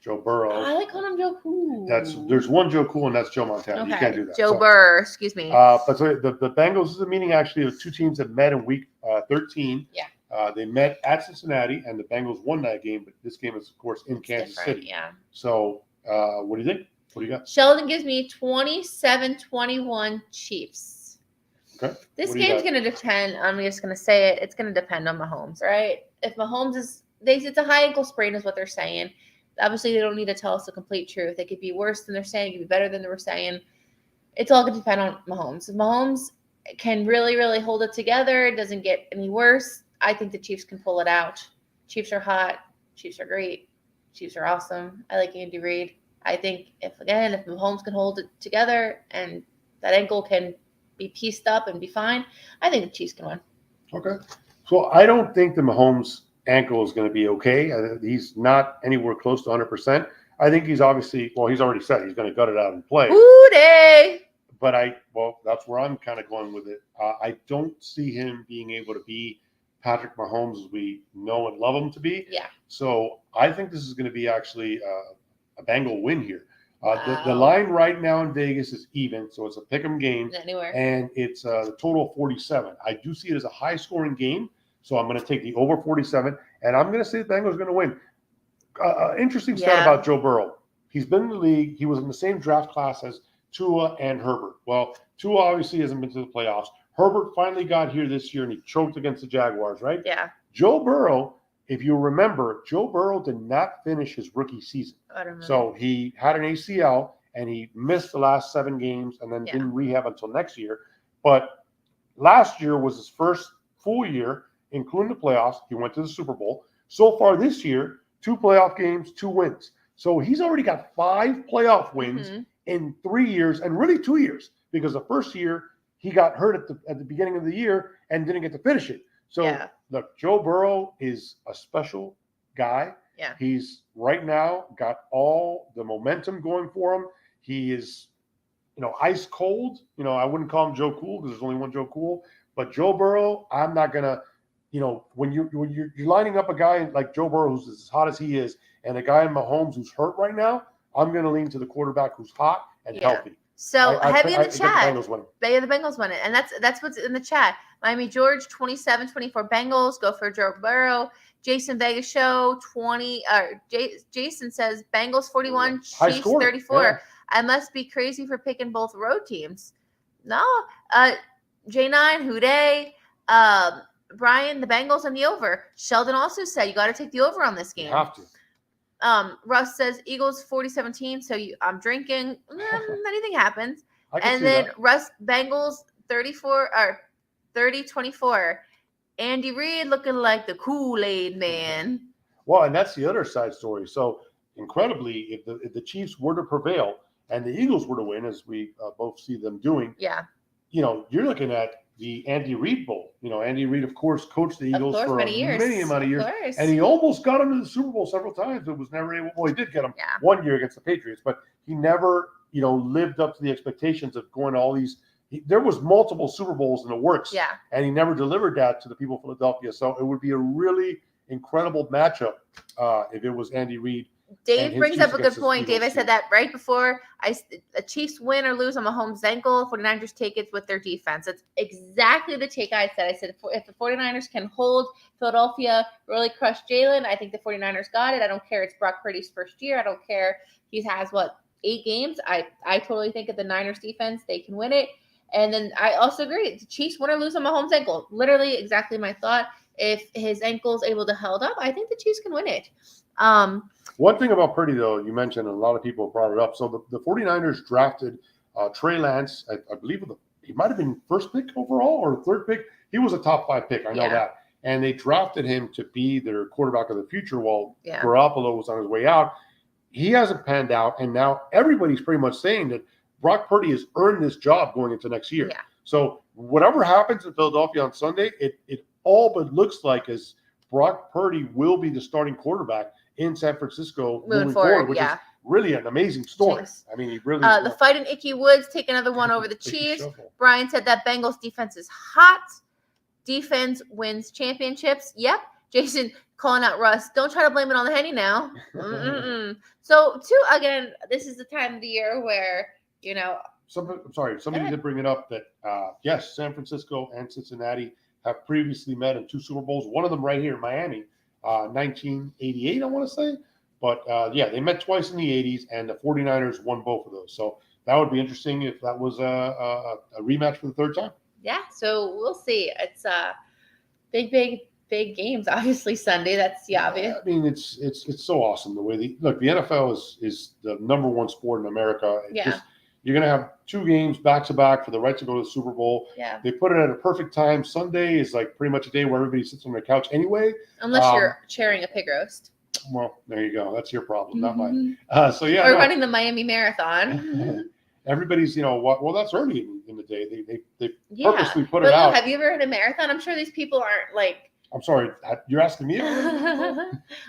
I like calling him Joe Cool. There's one Joe Cool, and that's Joe Montana. Okay. You can't do that. Joe Burr, excuse me. But so the Bengals is a meeting actually of two teams that met in week 13. Yeah. They met at Cincinnati, and the Bengals won that game. But this game is, of course, in Kansas City. Yeah. So, what do you think? What do you got? Sheldon gives me 27-21 Chiefs. Okay. This game's going to depend. I'm just going to say it. It's going to depend on Mahomes, right? If Mahomes it's a high ankle sprain, is what they're saying. Obviously, they don't need to tell us the complete truth. It could be worse than they're saying. It could be better than they were saying. It's all going to depend on Mahomes. If Mahomes can really, really hold it together, it doesn't get any worse, I think the Chiefs can pull it out. Chiefs are hot. Chiefs are great. Chiefs are awesome. I like Andy Reid. I think if Mahomes can hold it together and that ankle can be pieced up and be fine, I think the Chiefs can win. Okay. So I don't think the Mahomes ankle is going to be okay. He's not anywhere close to 100%. I think he's obviously, he's already said he's going to gut it out and play. Ooh, day. But that's where I'm kind of going with it. I don't see him being able to be Patrick Mahomes as we know and love him to be. Yeah. So I think this is going to be actually a Bengal win here. Wow. The line right now in Vegas is even, so it's a pick'em game. Anywhere. And it's a total of 47. I do see it as a high-scoring game, so I'm going to take the over 47, and I'm going to say the Bengals are going to win. Interesting stat about Joe Burrow. He's been in the league. He was in the same draft class as Tua and Herbert. Well, Tua obviously hasn't been to the playoffs. Herbert finally got here this year, and he choked against the Jaguars, right? Yeah. Joe Burrow, if you remember, Joe Burrow did not finish his rookie season. I don't remember. So he had an ACL, and he missed the last 7 games and then didn't rehab until next year. But last year was his first full year, including the playoffs. He went to the Super Bowl. So far this year, 2 playoff games, 2 wins. So he's already got 5 playoff wins in 3 years, and really 2 years, because the first year he got hurt at the beginning of the year and didn't get to finish it. So look, Joe Burrow is a special guy. Yeah. He's right now got all the momentum going for him. He is, ice cold. I wouldn't call him Joe Cool because there's only one Joe Cool. But Joe Burrow, I'm not gonna, when you're lining up a guy like Joe Burrow who's as hot as he is, and a guy in Mahomes who's hurt right now, I'm gonna lean to the quarterback who's hot and healthy. So heavy in the chat. The Bengals win it, and that's what's in the chat. Miami George 27-24 Bengals. Go for Joe Burrow. Jason Vegas Show 20. Jason says Bengals 41, Chiefs 34. Yeah. I must be crazy for picking both road teams. No. J9 Houday. Brian, the Bengals and the over. Sheldon also said you got to take the over on this game. You have to. Russ says Eagles 40-17. So I'm drinking. Anything happens. And then that. Russ Bengals 30-24. Andy Reid looking like the Kool-Aid man. Well, and that's the other side story. So incredibly, if the Chiefs were to prevail and the Eagles were to win, as we both see them doing, you're looking at the Andy Reid Bowl. Andy Reid, of course, coached the Eagles for many amount of years, and he almost got them to the Super Bowl several times. It was never able. Well, he did get them one year against the Patriots, but he never, lived up to the expectations of going to all these. There was multiple Super Bowls in the works, and he never delivered that to the people of Philadelphia. So it would be a really incredible matchup if it was Andy Reid. Dave brings up a good point. Dave, I said that right before. The Chiefs win or lose on Mahomes' ankle. 49ers take it with their defense. That's exactly the take I said. I said if the 49ers can hold Philadelphia, really crush Jalen, I think the 49ers got it. I don't care. It's Brock Purdy's first year. I don't care. He has, 8 games? I totally think of the Niners defense. They can win it. And then I also agree. The Chiefs win or lose on Mahomes' ankle. Literally exactly my thought. If his ankle's able to hold up, I think the Chiefs can win it. One thing about Purdy, though, you mentioned, and a lot of people brought it up. So the 49ers drafted Trey Lance, I believe he might have been first pick overall or third pick. He was a top 5 pick. I know that. and they drafted him to be their quarterback of the future while Yeah. Garoppolo was on his way out. He hasn't panned out, and now everybody's pretty much saying that Brock Purdy has earned this job going into next year. Yeah. So whatever happens in Philadelphia on Sunday, it all but looks like as Brock Purdy will be the starting quarterback in San Francisco moving forward, which is really an amazing story. Jinx. I mean, he really The fight in Icky Woods take another one over the Take a Chiefs. shuffle. Brian said that Bengals defense is hot. Defense wins championships. Yep. Jason calling out Russ. Don't try to blame it on the Henny now. Mm-mm-mm. So, again, this is the time of the year where, Somebody did bring it up that, yes, San Francisco and Cincinnati have previously met in 2 Super Bowls. One of them right here in Miami, 1988, I want to say. But, they met twice in the 80s, and the 49ers won both of those. So that would be interesting if that was a rematch for the third time. Yeah, so we'll see. It's big games, obviously, Sunday. That's the obvious. I mean, it's so awesome the way the NFL is the number one sport in America. You're going to have 2 games back to back for the right to go to the Super Bowl. Yeah. They put it at a perfect time. Sunday is like pretty much a day where everybody sits on their couch anyway. Unless you're chairing a pig roast. Well, there you go. That's your problem, not Mm-hmm. mine. Or running the Miami Marathon. Everybody's, well, that's early in the day. They purposely put it out. Have you ever had a marathon? I'm sure these people aren't like. I'm sorry, you're asking me? I'm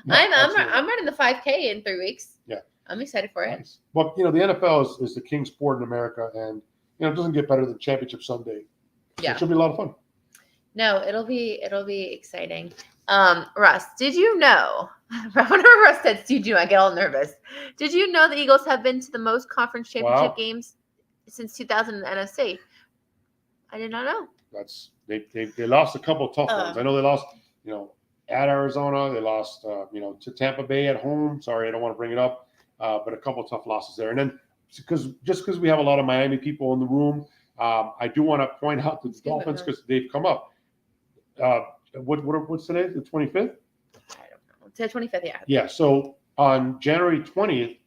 running the 5K in 3 weeks. Yeah. I'm excited for it. Nice. But the NFL is the king sport in America, and it doesn't get better than Championship Sunday. Yeah. It should be a lot of fun. No, it'll be exciting. Russ, did you know? Whenever Russ says, "Did you?" I get all nervous. Did you know the Eagles have been to the most conference championship games since 2000 in the NFC? I did not know. They lost a couple of tough ones. I know they lost, at Arizona. They lost, to Tampa Bay at home. Sorry, I don't want to bring it up, but a couple of tough losses there. And then because we have a lot of Miami people in the room, I do want to point out the Dolphins because they've come up. What's today? The 25th? I don't know. It's the 25th, yeah. Yeah. So on January 20th,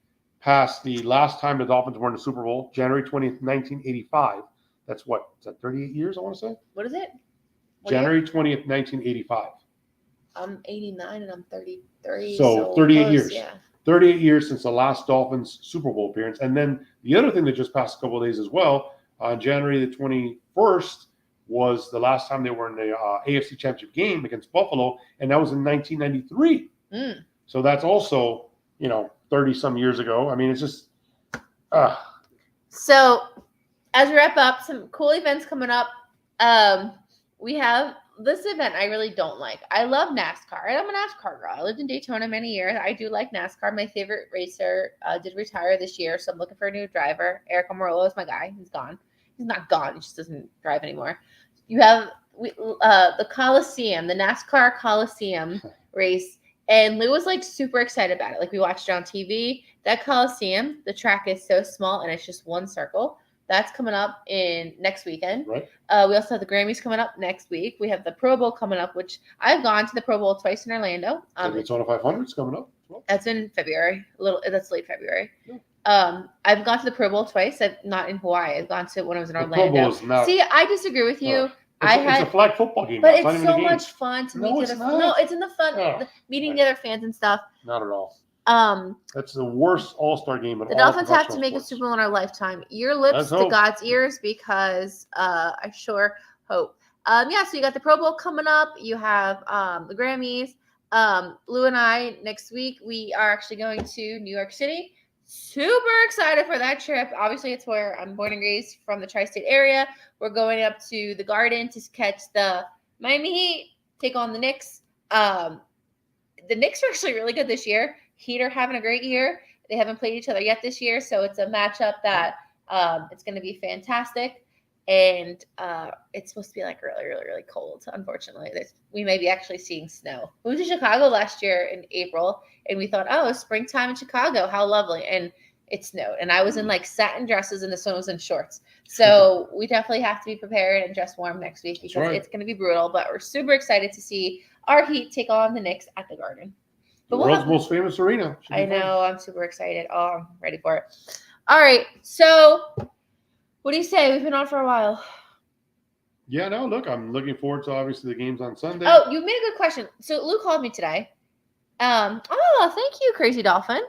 past the last time the Dolphins were in the Super Bowl, January 20th, 1985. That's what? Is that 38 years, I want to say? What is it? January 20th, 1985. I'm 89 and I'm 33. So 38 years. Yeah. 38 years since the last Dolphins Super Bowl appearance. And then the other thing that just passed a couple of days as well, on January the 21st, was the last time they were in the AFC Championship game against Buffalo, and that was in 1993. So that's also, 30-some years ago. I mean, it's just So as we wrap up, some cool events coming up. We have this event I really don't like. I love NASCAR. I'm a NASCAR girl. I lived in Daytona many years. I do like NASCAR. My favorite racer did retire this year, so I'm looking for a new driver. Eric Almirola is my guy. He's gone. He's not gone. He just doesn't drive anymore. You have the Coliseum, the NASCAR Coliseum race, and Lou was like super excited about it. Like we watched it on TV. That Coliseum, the track is so small and it's just one circle. That's coming up in next weekend. right. We also have the Grammys coming up next week. We have the Pro Bowl coming up, which I've gone to the Pro Bowl twice in Orlando. Daytona 500's coming up. Well, That's in February. That's late February. Yeah. I've gone to the Pro Bowl twice. Not in Hawaii. I've gone to when I was in the Orlando. Pro Bowl is not. See, I disagree with you. It's a flag football game. But It's not it's even a so game. much fun to meet No, it's the not. No, it's in the fun Oh, meeting the other fans and stuff. Not at all. Um, That's the worst All-Star game in the all Dolphins have to professional make a sports. Super Bowl in our lifetime. Ear lips Let's to hope. God's ears because I sure hope. So you got the Pro Bowl coming up. You have the Grammys. Lou and I next week we are actually going to New York City. Super excited for that trip. Obviously, it's where I'm born and raised from the tri-state area. We're going up to the Garden to catch the Miami Heat, take on the Knicks. The Knicks are actually really good this year. Heat are having a great year. They haven't played each other yet this year, so it's a matchup that it's going to be fantastic. And it's supposed to be like really, really, really cold, unfortunately. We may be actually seeing snow. We went to Chicago last year in April, and we thought, oh, springtime in Chicago, how lovely. And it snowed. And I was in like satin dresses, and the son was in shorts. So we definitely have to be prepared and dress warm next week because it's going to be brutal. But we're super excited to see our Heat take on the Knicks at the Garden. The world's most famous arena. Should be I fun. know. I'm super excited. Oh, I'm ready for it. All right. So what do you say? We've been on for a while. Yeah, no, look, I'm looking forward to obviously the games on Sunday. Oh, you made a good question. So Luke called me today. Thank you, Crazy Dolphin.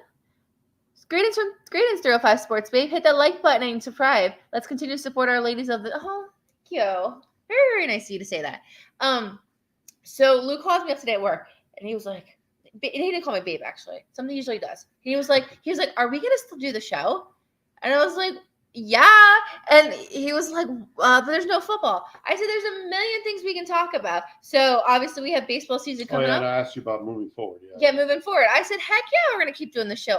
Greetings 305 Sports, babe. Hit that like button and subscribe. Let's continue to support our ladies of the. Oh, thank you. Very, very nice of you to say that. So Luke called me up today at work, and he was like, and he didn't call me babe actually. Something he usually does. He was like, are we gonna still do the show? And I was like, yeah. And he was like, but there's no football. I said, there's a million things we can talk about. So obviously we have baseball season coming up. And I asked you about moving forward. Yeah, moving forward. I said, heck yeah, we're going to keep doing the show.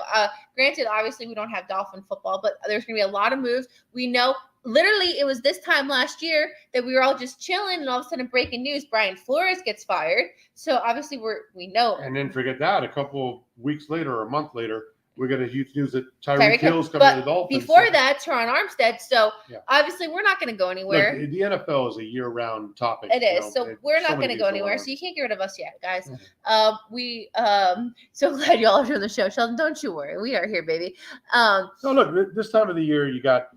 Granted, obviously we don't have Dolphin football, but there's going to be a lot of moves. We know, literally, it was this time last year that we were all just chilling, and all of a sudden breaking news, Brian Flores gets fired. So obviously we know. And then forget that, a couple weeks later or a month later, we got a huge news that Tyreek Hill's coming to the Dolphins. Before that, Teron Armstead. So obviously we're not going to go anywhere. Look, the NFL is a year-round topic. It is. So we're not going to go anywhere. So you can't get rid of us yet, guys. So glad y'all are doing the show. Sheldon, don't you worry. We are here, baby. No, look, this time of the year, you got,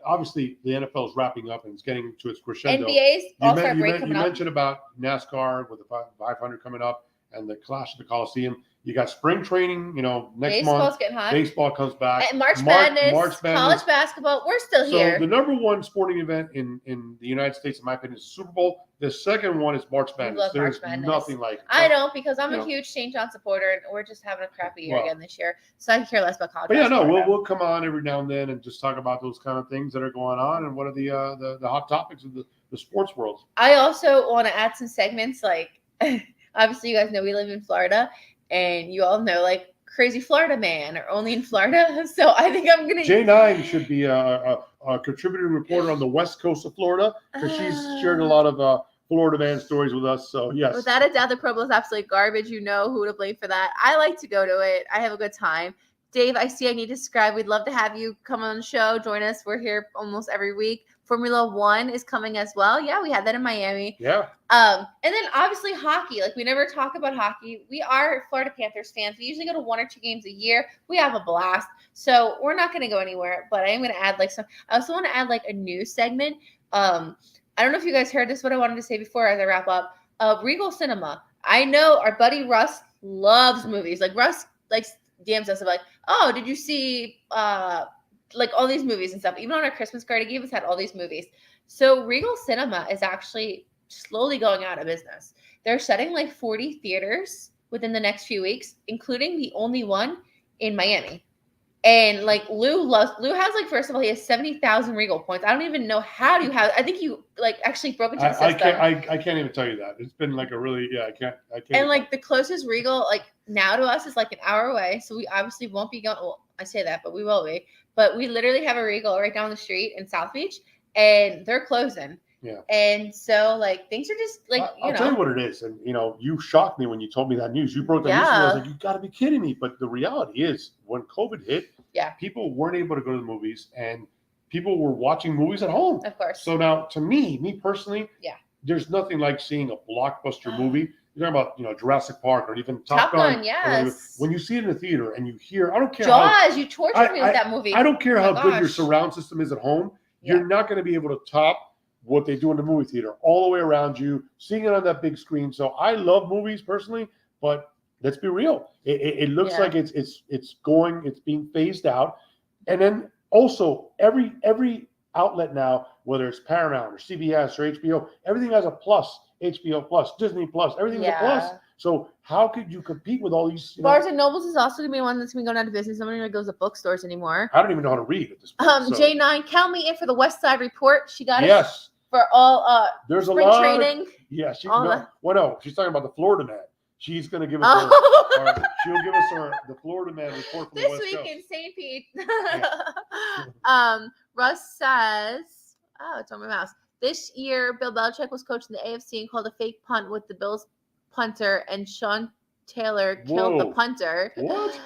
obviously the NFL is wrapping up and it's getting to its crescendo. NBA's All-Star break coming up. You mentioned about NASCAR with the 500 coming up and the Clash of the Coliseum. You got spring training, next Baseball's month. Getting hot. Baseball comes back. And March Madness, college basketball. We're still here. So the number one sporting event in the United States, in my opinion, is Super Bowl. The second one is March Madness. There's nothing like it. I don't, because I'm a huge St. John supporter, and we're just having a crappy year again this year. So I can care less about college basketball. But we'll come on every now and then and just talk about those kind of things that are going on and what are the hot topics of the sports world. I also want to add some segments, like obviously you guys know we live in Florida. And you all know, like, Crazy Florida Man or Only in Florida. So I think I'm going to... J9 should be a contributing reporter on the west coast of Florida because she's shared a lot of Florida Man stories with us. So, yes. Without a doubt, the Pro Bowl is absolutely garbage. You know who to blame for that. I like to go to it. I have a good time. Dave, I see I need to subscribe. We'd love to have you come on the show. Join us. We're here almost every week. Formula One is coming as well. Yeah, we had that in Miami. Yeah. And then obviously hockey. Like, we never talk about hockey. We are Florida Panthers fans. We usually go to 1 or 2 games a year. We have a blast. So we're not going to go anywhere. But I am going to add I also want to add a news segment. I don't know if you guys heard this, what I wanted to say before as I wrap up. Regal Cinema. I know our buddy Russ loves movies. Like, Russ DMs us about oh, did you see all these movies and stuff? Even on our Christmas card, he gave us had all these movies. So Regal Cinema is actually slowly going out of business. They're shutting 40 theaters within the next few weeks, including the only one in Miami. And Lou has first of all, he has 70,000 Regal points. I don't even know how do you have. I think you actually broke into the system. I can't even tell you that. It's been a really I can't. And the closest Regal now to us is an hour away. So we obviously won't be going. Well, I say that, but we will be. But we literally have a Regal right down the street in South Beach, and they're closing. Yeah. And so things are just I'll tell you what it is. And you shocked me when you told me that news. You broke that news. I was like, you got to be kidding me. But the reality is when COVID hit, people weren't able to go to the movies and people were watching movies at home. Of course. So now to me personally, there's nothing like seeing a blockbuster movie. You're talking about, Jurassic Park or even Top Gun. Yes. When you see it in the theater and you hear, I don't care Jaws, you tortured me with that movie. I don't care how good your surround system is at home. You're not going to be able to top what they do in the movie theater all the way around you, seeing it on that big screen. So I love movies personally, but let's be real. It looks like it's being phased out. And then also every outlet now, whether it's Paramount or CBS or HBO, everything has a plus. HBO Plus, Disney Plus, everything's a plus. So how could you compete with all these? Barnes and Nobles is also gonna be one that's gonna be going out of business. Nobody goes to bookstores anymore. I don't even know how to read at this point. J9, count me in for the West Side Report. She got it for all there's spring a lot training. She's talking about the Florida Man. She's gonna give us she'll give us the Florida Man report from this the West week Coast. in St. Pete. Russ says, it's on my mouse. This year, Bill Belichick was coaching the AFC and called a fake punt with the Bills punter, and Sean Taylor killed the punter. What?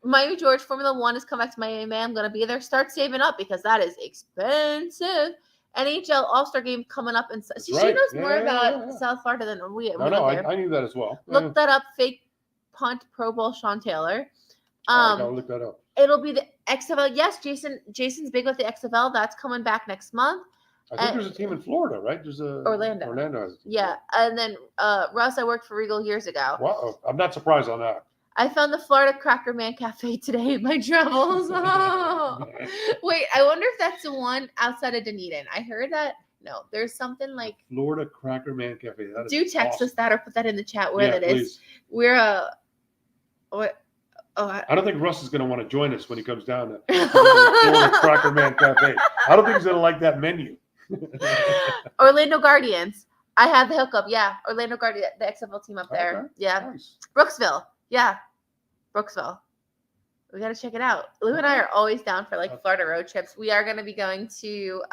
Miami George, Formula One has come back to Miami. I'm going to be there. Start saving up because that is expensive. NHL All-Star Game coming up. And she knows more about South Florida than we do. I knew that as well. Look that up. Fake punt Pro Bowl Sean Taylor. I gotta look that up. It'll be the XFL. Yes, Jason's big with the XFL. That's coming back next month. I think there's a team in Florida, right? There's a Orlando. Orlando has a team. Yeah, and then Russ, I worked for Regal years ago. Wow, I'm not surprised on that. I found the Florida Cracker Man Cafe today in my travels. Oh. Wait, I wonder if that's the one outside of Dunedin. I heard that. No, there's something like. Florida Cracker Man Cafe. That is Do text awesome. us that or put that in the chat where that please. is. We're what? Oh, I don't think Russ is going to want to join us when he comes down to the Florida Cracker Man Cafe. I don't think he's going to like that menu. Orlando Guardians. I have the hookup. Yeah, Orlando Guardians, the XFL team up there. Okay, Yeah, nice. Brooksville. Yeah, Brooksville. We got to check it out. Lou and I are always down for like Florida road trips. We are going to be going to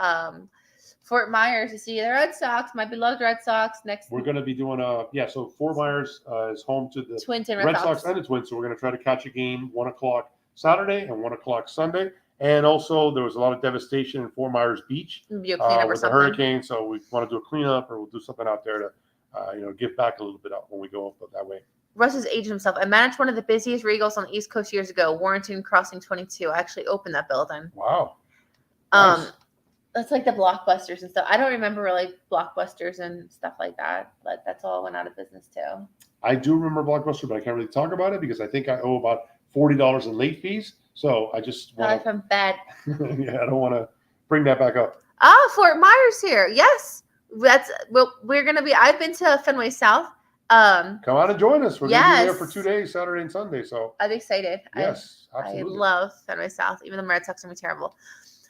Fort Myers to see the Red Sox, my beloved Red Sox. Next, we're going to be doing so Fort Myers is home to the Twins and Red Sox and the Twins, so we're going to try to catch a game 1:00 Saturday and 1:00 Sunday. And also, there was a lot of devastation in Fort Myers Beach Be a cleanup or with the something. hurricane, so we want to do a cleanup or we'll do something out there to give back a little bit out when we go up that way. Russ has aged himself. I managed one of the busiest Regals on the East Coast years ago, Warrenton Crossing 22. I actually opened that building. Wow. Nice. That's like the Blockbusters and stuff. I don't remember really Blockbusters and stuff like that, but that's all went out of business too. I do remember Blockbuster, but I can't really talk about it because I think I owe about $40 in late fees. So I just want I'm bad. yeah, I don't want to bring that back up. Oh, Fort Myers here. Yes. We're going to be, I've been to Fenway South. Come on and join us. We're going to be there yes. for 2 days, Saturday and Sunday. So I'm excited. Yes, absolutely. I love Fenway South. Even the Red Sox are going to be terrible.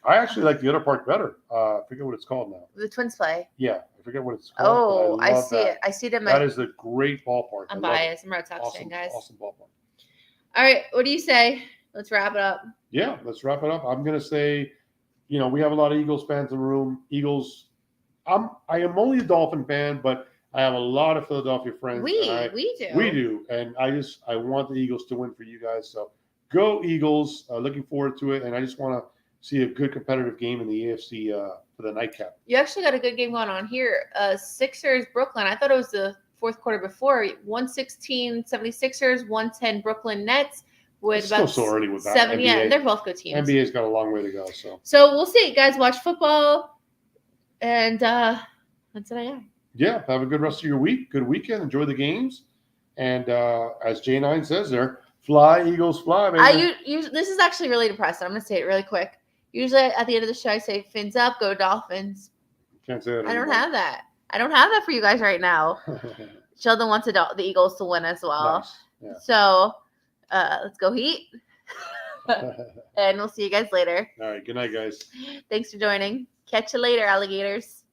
I actually like the other park better. I forget what it's called now. The Twins play. Yeah, I forget what it's called. Oh, I see it. I see it in my. That is a great ballpark. I'm biased. I'm a Red Sox fan, guys. Awesome ballpark. All right, what do you say? Let's wrap it up. Yeah, let's wrap it up. I'm going to say, we have a lot of Eagles fans in the room. Eagles. I am only a Dolphin fan, but I have a lot of Philadelphia friends. We do. We do, and I want the Eagles to win for you guys. So go Eagles! Looking forward to it, and I just want to see a good competitive game in the AFC for the nightcap. You actually got a good game going on here. Sixers Brooklyn. I thought it was the fourth quarter before. 116 76ers, 110 Brooklyn Nets. With It's about still so early with that. 7. NBA. Yeah, they're both good teams. NBA's got a long way to go. So we'll see. Guys, watch football, and that's what I got. Yeah, have a good rest of your week. Good weekend. Enjoy the games, and as J9 says there, fly Eagles fly, baby. This is actually really depressing. I'm going to say it really quick. Usually at the end of the show, I say, fins up, go Dolphins. Can't say that I don't anymore. have that. I don't have that for you guys right now. Sheldon wants the Eagles to win as well. Nice. Yeah. So let's go Heat. And we'll see you guys later. All right. Good night, guys. Thanks for joining. Catch you later, alligators.